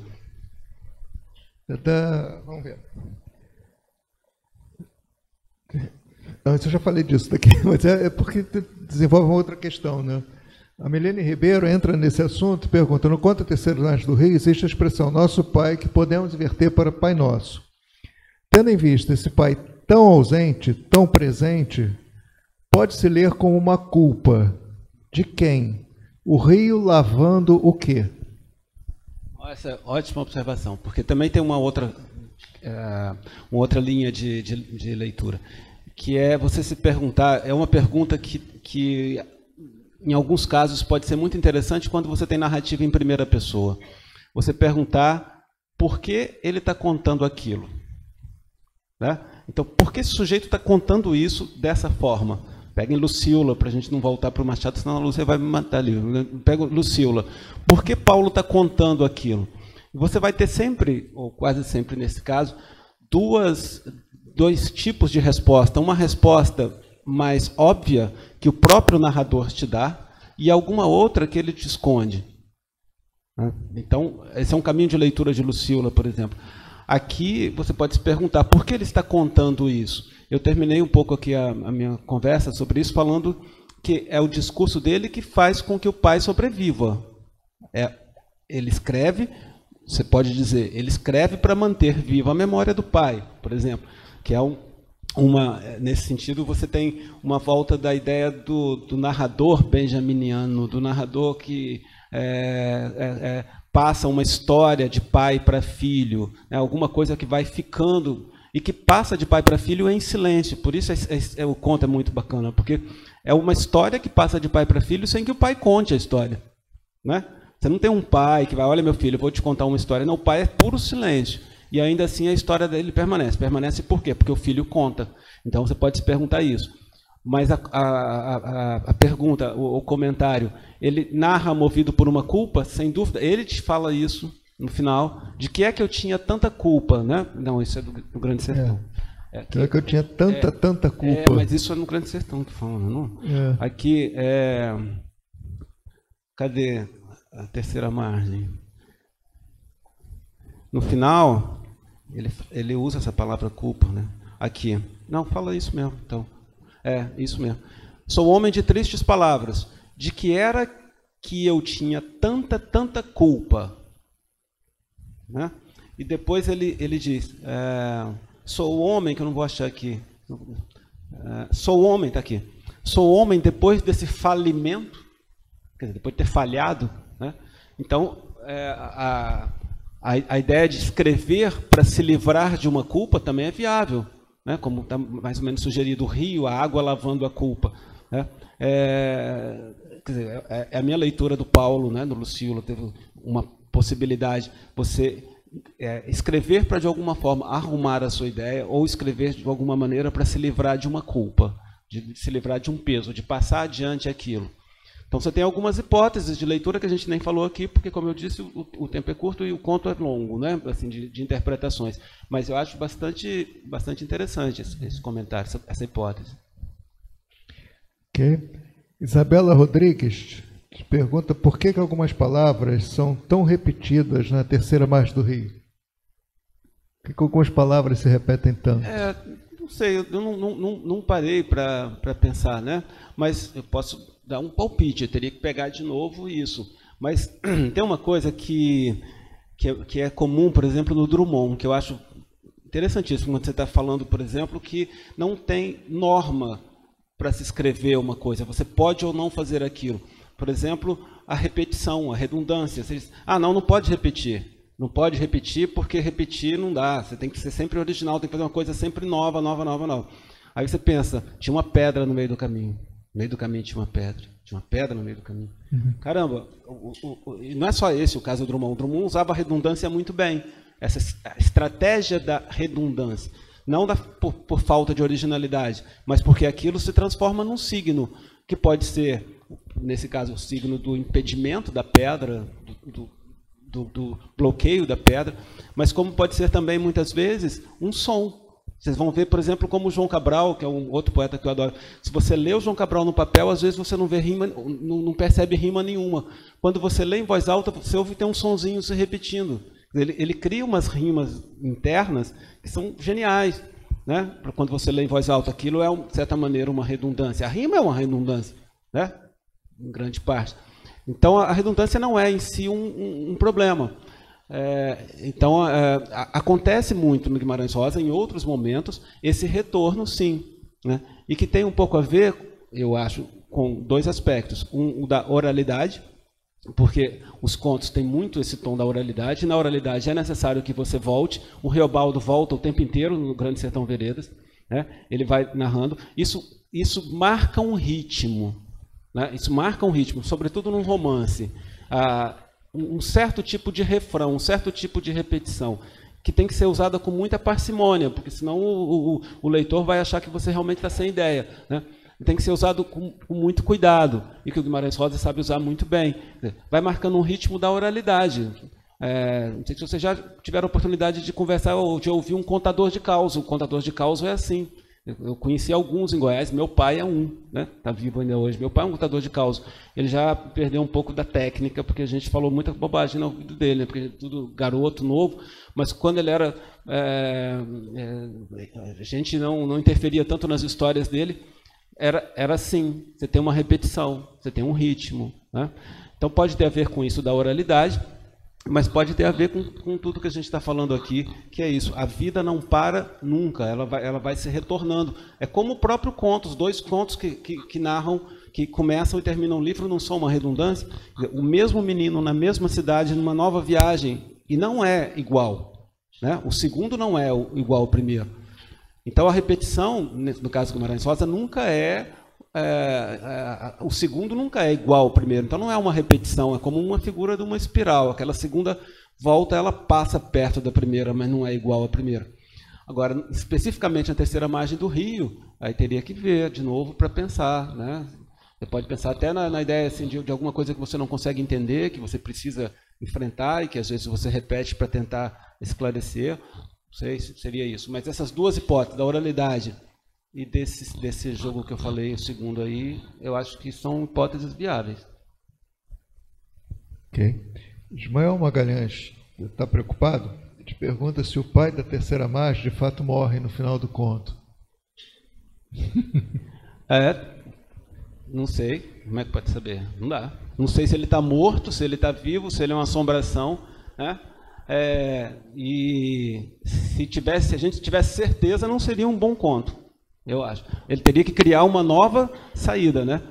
Vamos ver. Isso eu já falei disso daqui, mas é porque desenvolve uma outra questão, né? A Milene Ribeiro entra nesse assunto perguntando: no conto Terceira Margem do Rio existe a expressão Nosso Pai, que podemos inverter para Pai Nosso. Tendo em vista esse Pai tão ausente, tão presente, pode-se ler como uma culpa de quem? O rio lavando o quê? Essa é ótima observação, porque também tem uma outra linha de leitura, que é você se perguntar, é uma pergunta que em alguns casos pode ser muito interessante quando você tem narrativa em primeira pessoa. Você perguntar por que ele está contando aquilo, né? Então, por que esse sujeito está contando isso dessa forma? Peguem Lucíola, para a gente não voltar para o Machado, senão a Lúcia vai me matar ali. Pega Lucíola. Por que Paulo está contando aquilo? Você vai ter sempre, ou quase sempre nesse caso, dois tipos de resposta. Uma resposta mais óbvia, que o próprio narrador te dá, e alguma outra que ele te esconde. Então, esse é um caminho de leitura de Lucíola, por exemplo. Aqui você pode se perguntar, por que ele está contando isso? Eu terminei um pouco aqui a minha conversa sobre isso, falando que é o discurso dele que faz com que o pai sobreviva. Ele escreve, você pode dizer, ele escreve para manter viva a memória do pai, por exemplo, que é nesse sentido, você tem uma volta da ideia do narrador benjaminiano, do narrador que passa uma história de pai para filho, né, alguma coisa que vai ficando e que passa de pai para filho em silêncio. Por isso o conto é muito bacana, porque é uma história que passa de pai para filho sem que o pai conte a história, né? Você não tem um pai que vai, olha meu filho, eu vou te contar uma história. Não, o pai é puro silêncio. E ainda assim a história dele permanece. Permanece por quê? Porque o filho conta. Então você pode se perguntar isso. Mas a pergunta, o comentário, ele narra movido por uma culpa? Sem dúvida. Ele te fala isso no final. De que é que eu tinha tanta culpa, né? Não, isso é do Grande Sertão. Que é que eu tinha tanta culpa. Mas isso é no Grande Sertão que fala, não? Aqui, cadê a Terceira Margem? No final, ele usa essa palavra culpa, né? Aqui. Não, fala isso mesmo, então. Isso mesmo. Sou homem de tristes palavras. De que era que eu tinha tanta culpa? Né? E depois ele diz, sou homem, que eu não vou achar aqui. Sou homem, está aqui. Sou homem depois desse falimento, quer dizer, depois de ter falhado, né? Então, a ideia de escrever para se livrar de uma culpa também é viável, né? Como está mais ou menos sugerido, o rio, a água lavando a culpa, né? Quer dizer, a minha leitura do Paulo, né, do Lucíola, teve uma possibilidade, você escrever para, de alguma forma, arrumar a sua ideia, ou escrever de alguma maneira para se livrar de uma culpa, de se livrar de um peso, de passar adiante aquilo. Então, você tem algumas hipóteses de leitura que a gente nem falou aqui, porque, como eu disse, o tempo é curto e o conto é longo, né? Assim, de interpretações. Mas eu acho bastante interessante esse comentário, essa hipótese. Ok. Isabela Rodrigues Te pergunta por que algumas palavras são tão repetidas na terceira margem do rio? Por que algumas palavras se repetem tanto? Não sei, eu não parei para pensar, né? Mas eu posso dar um palpite, eu teria que pegar de novo isso. Mas tem uma coisa que é comum, por exemplo, no Drummond, que eu acho interessantíssimo, quando você está falando, por exemplo, que não tem norma para se escrever uma coisa, você pode ou não fazer aquilo. Por exemplo, a repetição, a redundância. Você diz, não pode repetir. Não pode repetir porque repetir não dá. Você tem que ser sempre original, tem que fazer uma coisa sempre nova. Aí você pensa, tinha uma pedra no meio do caminho. No meio do caminho tinha uma pedra. Tinha uma pedra no meio do caminho. Caramba, não é só esse o caso do Drummond. O Drummond usava a redundância muito bem. Essa estratégia da redundância. Não por falta de originalidade, mas porque aquilo se transforma num signo, que pode ser, nesse caso, o signo do impedimento da pedra, do bloqueio da pedra, mas como pode ser também, muitas vezes, um som. Vocês vão ver, por exemplo, como o João Cabral, que é um outro poeta que eu adoro. Se você lê o João Cabral no papel, às vezes você não vê rima, não percebe rima nenhuma. Quando você lê em voz alta, você ouve ter um sonzinho se repetindo. Ele cria umas rimas internas que são geniais, né? Quando você lê em voz alta, aquilo é, de certa maneira, uma redundância. A rima é uma redundância, né? Em grande parte. Então, a redundância não é em si um problema. Acontece muito no Guimarães Rosa, em outros momentos, esse retorno, sim, né? E que tem um pouco a ver, eu acho, com dois aspectos. O da oralidade, porque os contos têm muito esse tom da oralidade, e na oralidade é necessário que você volte. O Reobaldo volta o tempo inteiro no Grande Sertão Veredas, né? Ele vai narrando. Isso marca um ritmo, né? Isso marca um ritmo, sobretudo num romance. Um certo tipo de refrão, um certo tipo de repetição, que tem que ser usada com muita parcimônia, porque senão o leitor vai achar que você realmente está sem ideia, né? Tem que ser usado com muito cuidado, e que o Guimarães Rosa sabe usar muito bem. Vai marcando um ritmo da oralidade. Não sei se vocês já tiveram a oportunidade de conversar ou de ouvir um contador de caos. O contador de caos é assim. Eu conheci alguns em Goiás, meu pai é um, né? Está vivo ainda hoje. Meu pai é um contador de caos. Ele já perdeu um pouco da técnica, porque a gente falou muita bobagem no ouvido dele, né? Porque tudo garoto, novo, mas quando ele era... a gente não interferia tanto nas histórias dele. Era assim, você tem uma repetição, você tem um ritmo, né? Então pode ter a ver com isso da oralidade, mas pode ter a ver com tudo que a gente está falando aqui, que é isso. A vida não para nunca, ela vai se retornando. É como o próprio conto, os dois contos que narram, que começam e terminam o livro, não são uma redundância. O mesmo menino na mesma cidade, numa nova viagem, e não é igual, né? O segundo não é igual ao primeiro. Então, a repetição, no caso do Guimarães Rosa, nunca o segundo nunca é igual ao primeiro. Então, não é uma repetição, é como uma figura de uma espiral. Aquela segunda volta, ela passa perto da primeira, mas não é igual à primeira. Agora, especificamente na terceira margem do rio, aí teria que ver de novo para pensar, né? Você pode pensar até na ideia assim, de alguma coisa que você não consegue entender, que você precisa enfrentar e que às vezes você repete para tentar esclarecer. Não sei se seria isso, mas essas duas hipóteses, da oralidade e desse jogo que eu falei, o segundo aí, eu acho que são hipóteses viáveis. Ok. Ismael Magalhães está preocupado? Te pergunta se o pai da terceira margem de fato morre no final do conto. Não sei. Como é que pode saber? Não dá. Não sei se ele está morto, se ele está vivo, se ele é uma assombração, né? E se a gente tivesse certeza, não seria um bom conto, eu acho. Ele teria que criar uma nova saída, né?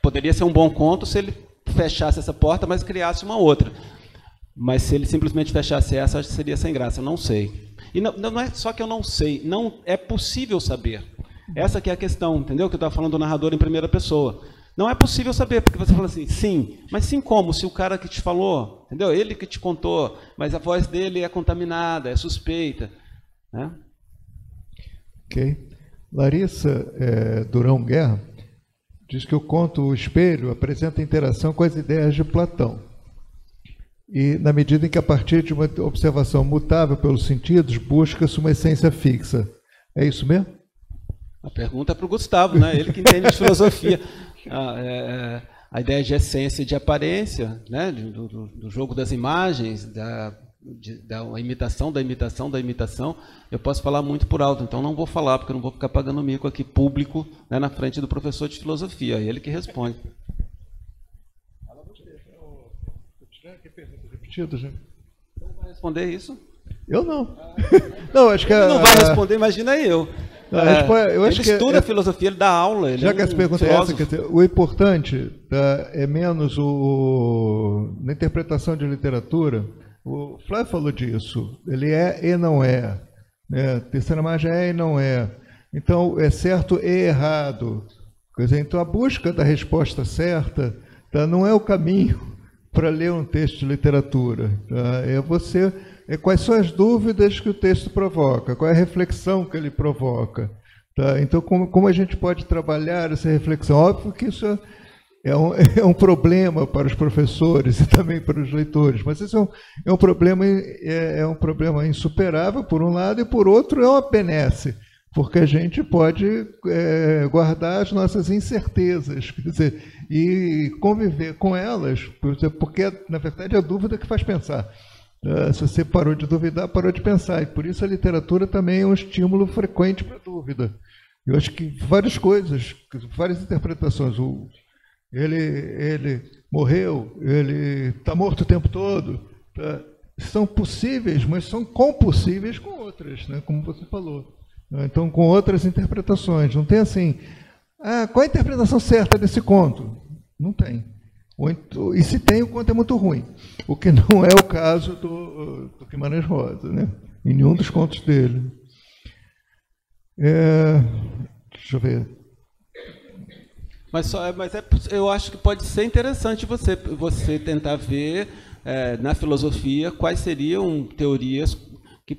Poderia ser um bom conto se ele fechasse essa porta, mas criasse uma outra. Mas se ele simplesmente fechasse essa, acho que seria sem graça. Eu não sei. E não é só que eu não sei, não é possível saber. Essa que é a questão, entendeu? Que eu estava falando do narrador em primeira pessoa. Não é possível saber, porque você fala assim, sim, mas sim como? Se o cara que te falou, entendeu? Ele que te contou, mas a voz dele é contaminada, é suspeita, né? Ok. Larissa Durão Guerra diz que o conto O Espelho apresenta interação com as ideias de Platão. E na medida em que a partir de uma observação mutável pelos sentidos, busca-se uma essência fixa. É isso mesmo? A pergunta é para o Gustavo, né? Ele que entende de filosofia. a ideia de essência e de aparência, né, do jogo das imagens, da imitação da imitação da imitação, eu posso falar muito por alto, então não vou falar, porque eu não vou ficar pagando mico aqui público, né, na frente do professor de filosofia, é ele que responde. Então vai responder isso? Eu não. Não, acho que ele não vai responder, imagina eu. Não, eu acho ele estuda filosofia, ele dá aula. Ele já que essa pergunta é essa, quer dizer, o importante é menos na interpretação de literatura. O Flávio falou disso. Ele é e não é. Né? Terceira margem é e não é. Então, é certo e errado. Quer dizer, então, a busca da resposta certa não é o caminho para ler um texto de literatura. Quais são as dúvidas que o texto provoca, qual é a reflexão que ele provoca. Tá? Então, como a gente pode trabalhar essa reflexão? Óbvio que isso é um problema para os professores e também para os leitores, mas isso é um problema insuperável, por um lado, e por outro é uma benesse, porque a gente pode guardar as nossas incertezas, quer dizer, e conviver com elas, porque, na verdade, é a dúvida que faz pensar. Se você parou de duvidar, parou de pensar. E por isso a literatura também é um estímulo frequente para a dúvida. Eu acho que várias coisas, várias interpretações. Ele morreu, ele está morto o tempo todo. São possíveis, mas são compossíveis com outras, né? Como você falou. Então, com outras interpretações. Não tem assim, qual a interpretação certa desse conto? Não tem. E se tem, o conto é muito ruim. O que não é o caso do Guimarães Rosa, né? Em nenhum dos contos dele. Deixa eu ver. Mas eu acho que pode ser interessante você tentar ver na filosofia quais seriam teorias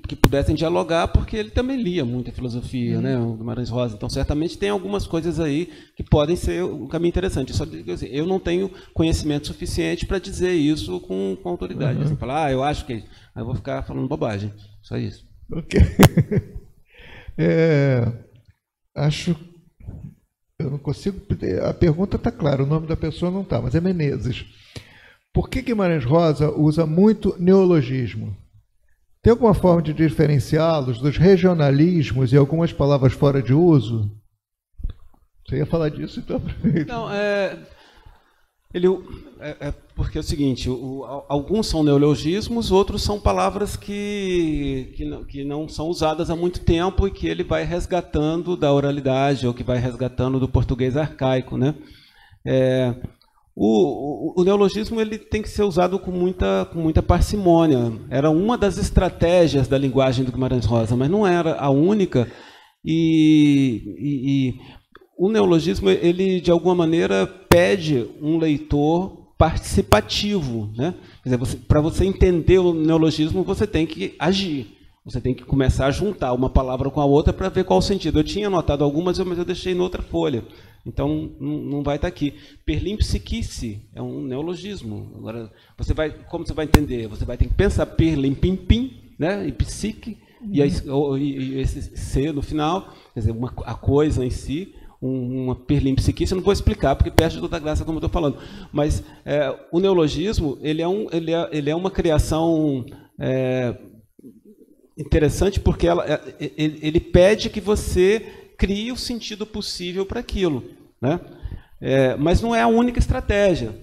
que pudessem dialogar, porque ele também lia muita filosofia, né, o Guimarães Rosa. Então, certamente tem algumas coisas aí que podem ser um caminho interessante. Só digo assim, eu não tenho conhecimento suficiente para dizer isso com autoridade. Assim, falar, eu acho que... Aí eu vou ficar falando bobagem. Só isso. Ok. Acho... Eu não consigo... A pergunta está clara, o nome da pessoa não está, mas é Menezes. Por que Guimarães Rosa usa muito neologismo? Tem alguma forma de diferenciá-los dos regionalismos e algumas palavras fora de uso? Você ia falar disso, então? Não, porque é o seguinte, alguns são neologismos, outros são palavras que não são usadas há muito tempo e que ele vai resgatando da oralidade, ou que vai resgatando do português arcaico, né? O neologismo ele tem que ser usado com muita parcimônia. Era uma das estratégias da linguagem do Guimarães Rosa, mas não era a única. E o neologismo, ele de alguma maneira pede um leitor participativo, né? Quer dizer, para você entender o neologismo, você tem que agir. Você tem que começar a juntar uma palavra com a outra para ver qual o sentido. Eu tinha anotado algumas, mas eu deixei em outra folha. Então, não vai estar aqui. Perlimpsiquice é um neologismo. Agora, como você vai entender? Você vai ter que pensar perlimpimpim, né? E psique, e esse C no final, quer dizer, a coisa em si, uma perlimpsiquice, eu não vou explicar, porque perde toda a graça, como eu estou falando. Mas o neologismo, ele é uma criação interessante, porque ele pede que você crie o sentido possível para aquilo, né? Mas não é a única estratégia.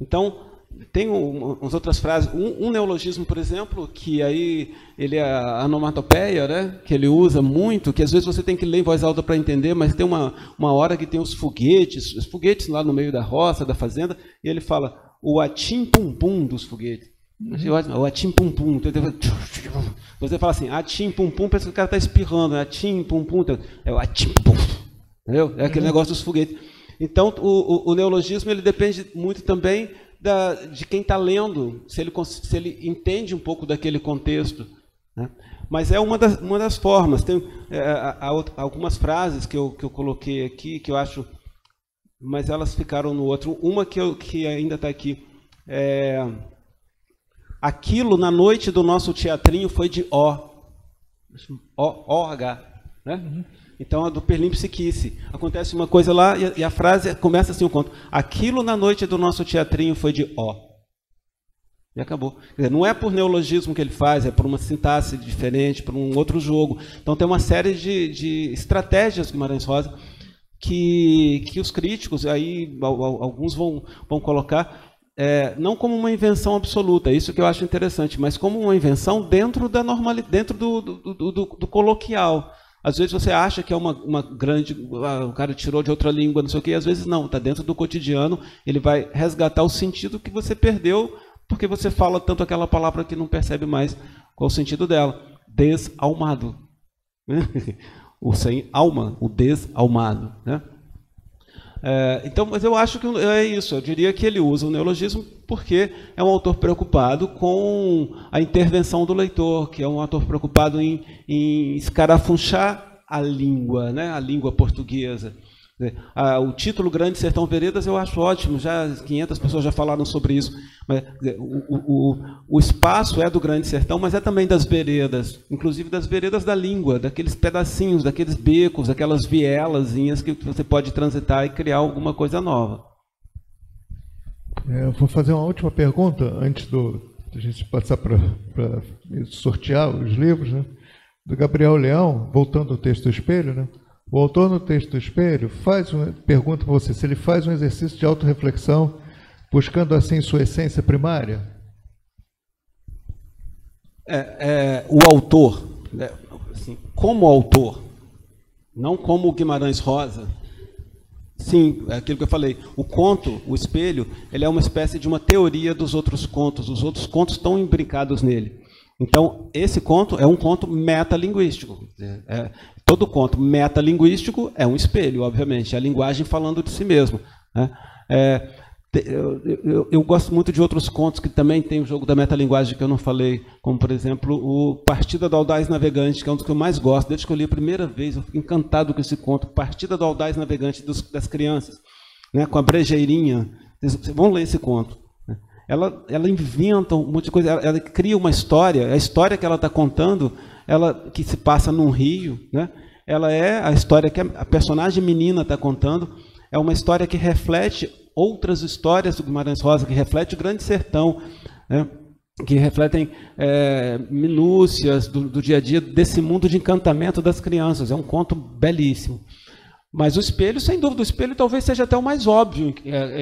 Então, tem umas outras frases. Um neologismo, por exemplo, que aí ele é a onomatopeia, né? Que ele usa muito, que às vezes você tem que ler em voz alta para entender, mas tem uma hora que tem os foguetes lá no meio da roça, da fazenda, e ele fala o atim-pum-pum dos foguetes. O atim-pum-pum. Você fala assim, atim-pum-pum, parece que o cara está espirrando, né? Atim-pum-pum, é o atim-pum, entendeu? É aquele negócio dos foguetes. Então, o neologismo ele depende muito também de quem está lendo, se ele entende um pouco daquele contexto, né? Mas é uma das formas. Tem algumas frases que eu coloquei aqui, que eu acho, mas elas ficaram no outro. Uma que ainda está aqui. Aquilo na noite do nosso teatrinho foi de O-H. né? Então, a do Perlimpsiquice. Acontece uma coisa lá e a frase começa assim, o conto. Aquilo na noite do nosso teatrinho foi de ó. E acabou. Quer dizer, não é por neologismo que ele faz, é por uma sintaxe diferente, por um outro jogo. Então, tem uma série de estratégias do Guimarães Rosa que os críticos, aí alguns vão colocar, não como uma invenção absoluta, isso que eu acho interessante, mas como uma invenção dentro da normalidade, dentro do coloquial. Às vezes você acha que é uma grande... o cara tirou de outra língua, não sei o quê, às vezes não, está dentro do cotidiano, ele vai resgatar o sentido que você perdeu porque você fala tanto aquela palavra que não percebe mais qual o sentido dela. Desalmado. O sem alma, o desalmado. Né? Então, mas eu acho que é isso. Eu diria que ele usa o neologismo porque é um autor preocupado com a intervenção do leitor, que é um autor preocupado em escarafunchar a língua, né? A língua portuguesa. O título Grande Sertão Veredas eu acho ótimo, já 500 pessoas já falaram sobre isso. Mas, o espaço é do Grande Sertão, mas é também das veredas, inclusive das veredas da língua, daqueles pedacinhos, daqueles becos, daquelas vielazinhas que você pode transitar e criar alguma coisa nova. Eu vou fazer uma última pergunta antes de a gente passar para sortear os livros, né? Do Gabriel Leão, voltando ao texto do espelho, né? O autor no texto do espelho pergunta para você se ele faz um exercício de autorreflexão, buscando assim sua essência primária. O autor, assim, como autor, não como o Guimarães Rosa, sim, é aquilo que eu falei, o conto, o espelho, ele é uma espécie de uma teoria dos outros contos, os outros contos estão imbricados nele. Então, esse conto é um conto metalinguístico. Todo conto metalinguístico é um espelho, obviamente, é a linguagem falando de si mesmo. Né? Eu gosto muito de outros contos que também tem o jogo da metalinguagem que eu não falei, como, por exemplo, o Partida do Audaz Navegante, que é um dos que eu mais gosto. Desde que eu li a primeira vez, eu fico encantado com esse conto, Partida do Audaz Navegante das crianças, né? Com a brejeirinha. Vocês vão ler esse conto. Ela inventa um monte de coisa, ela cria uma história, a história que ela está contando, que se passa num rio, né? Ela é a história que a personagem menina está contando, é uma história que reflete outras histórias do Guimarães Rosa, que reflete o Grande Sertão, né? Que refletem minúcias do dia a dia desse mundo de encantamento das crianças. É um conto belíssimo. Mas o espelho, sem dúvida, o espelho talvez seja até o mais óbvio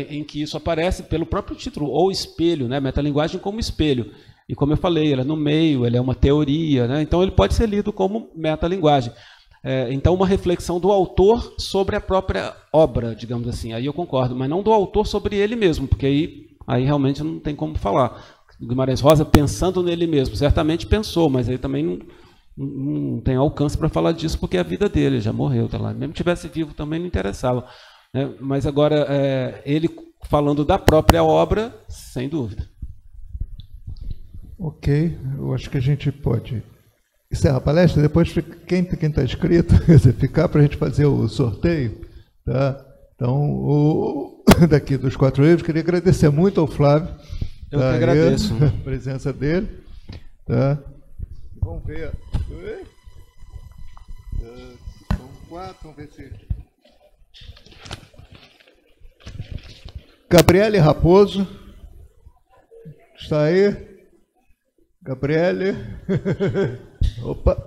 em que isso aparece pelo próprio título, ou espelho, né? Metalinguagem como espelho. E como eu falei, ele é no meio, ele é uma teoria, né? Então ele pode ser lido como metalinguagem. Então uma reflexão do autor sobre a própria obra, digamos assim, aí eu concordo, mas não do autor sobre ele mesmo, porque aí realmente não tem como falar. O Guimarães Rosa pensando nele mesmo, certamente pensou, mas aí também não tem alcance para falar disso, porque é a vida dele, já morreu, tá lá. Mesmo que tivesse vivo também não interessava. Né? Mas agora, ele falando da própria obra, sem dúvida. Ok, eu acho que a gente pode encerrar a palestra, depois quem está inscrito, ficar para a gente fazer o sorteio. Tá? Então, daqui dos 4 livros, queria agradecer muito ao Flávio. Eu que agradeço. A presença dele. Tá? Vamos ver. São 4, vamos ver se... Gabriele Raposo. Está aí? Gabriele. Opa.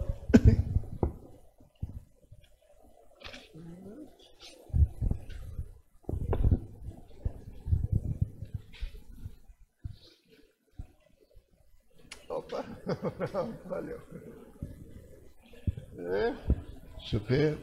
Opa. Valeu. Deixa eu ver.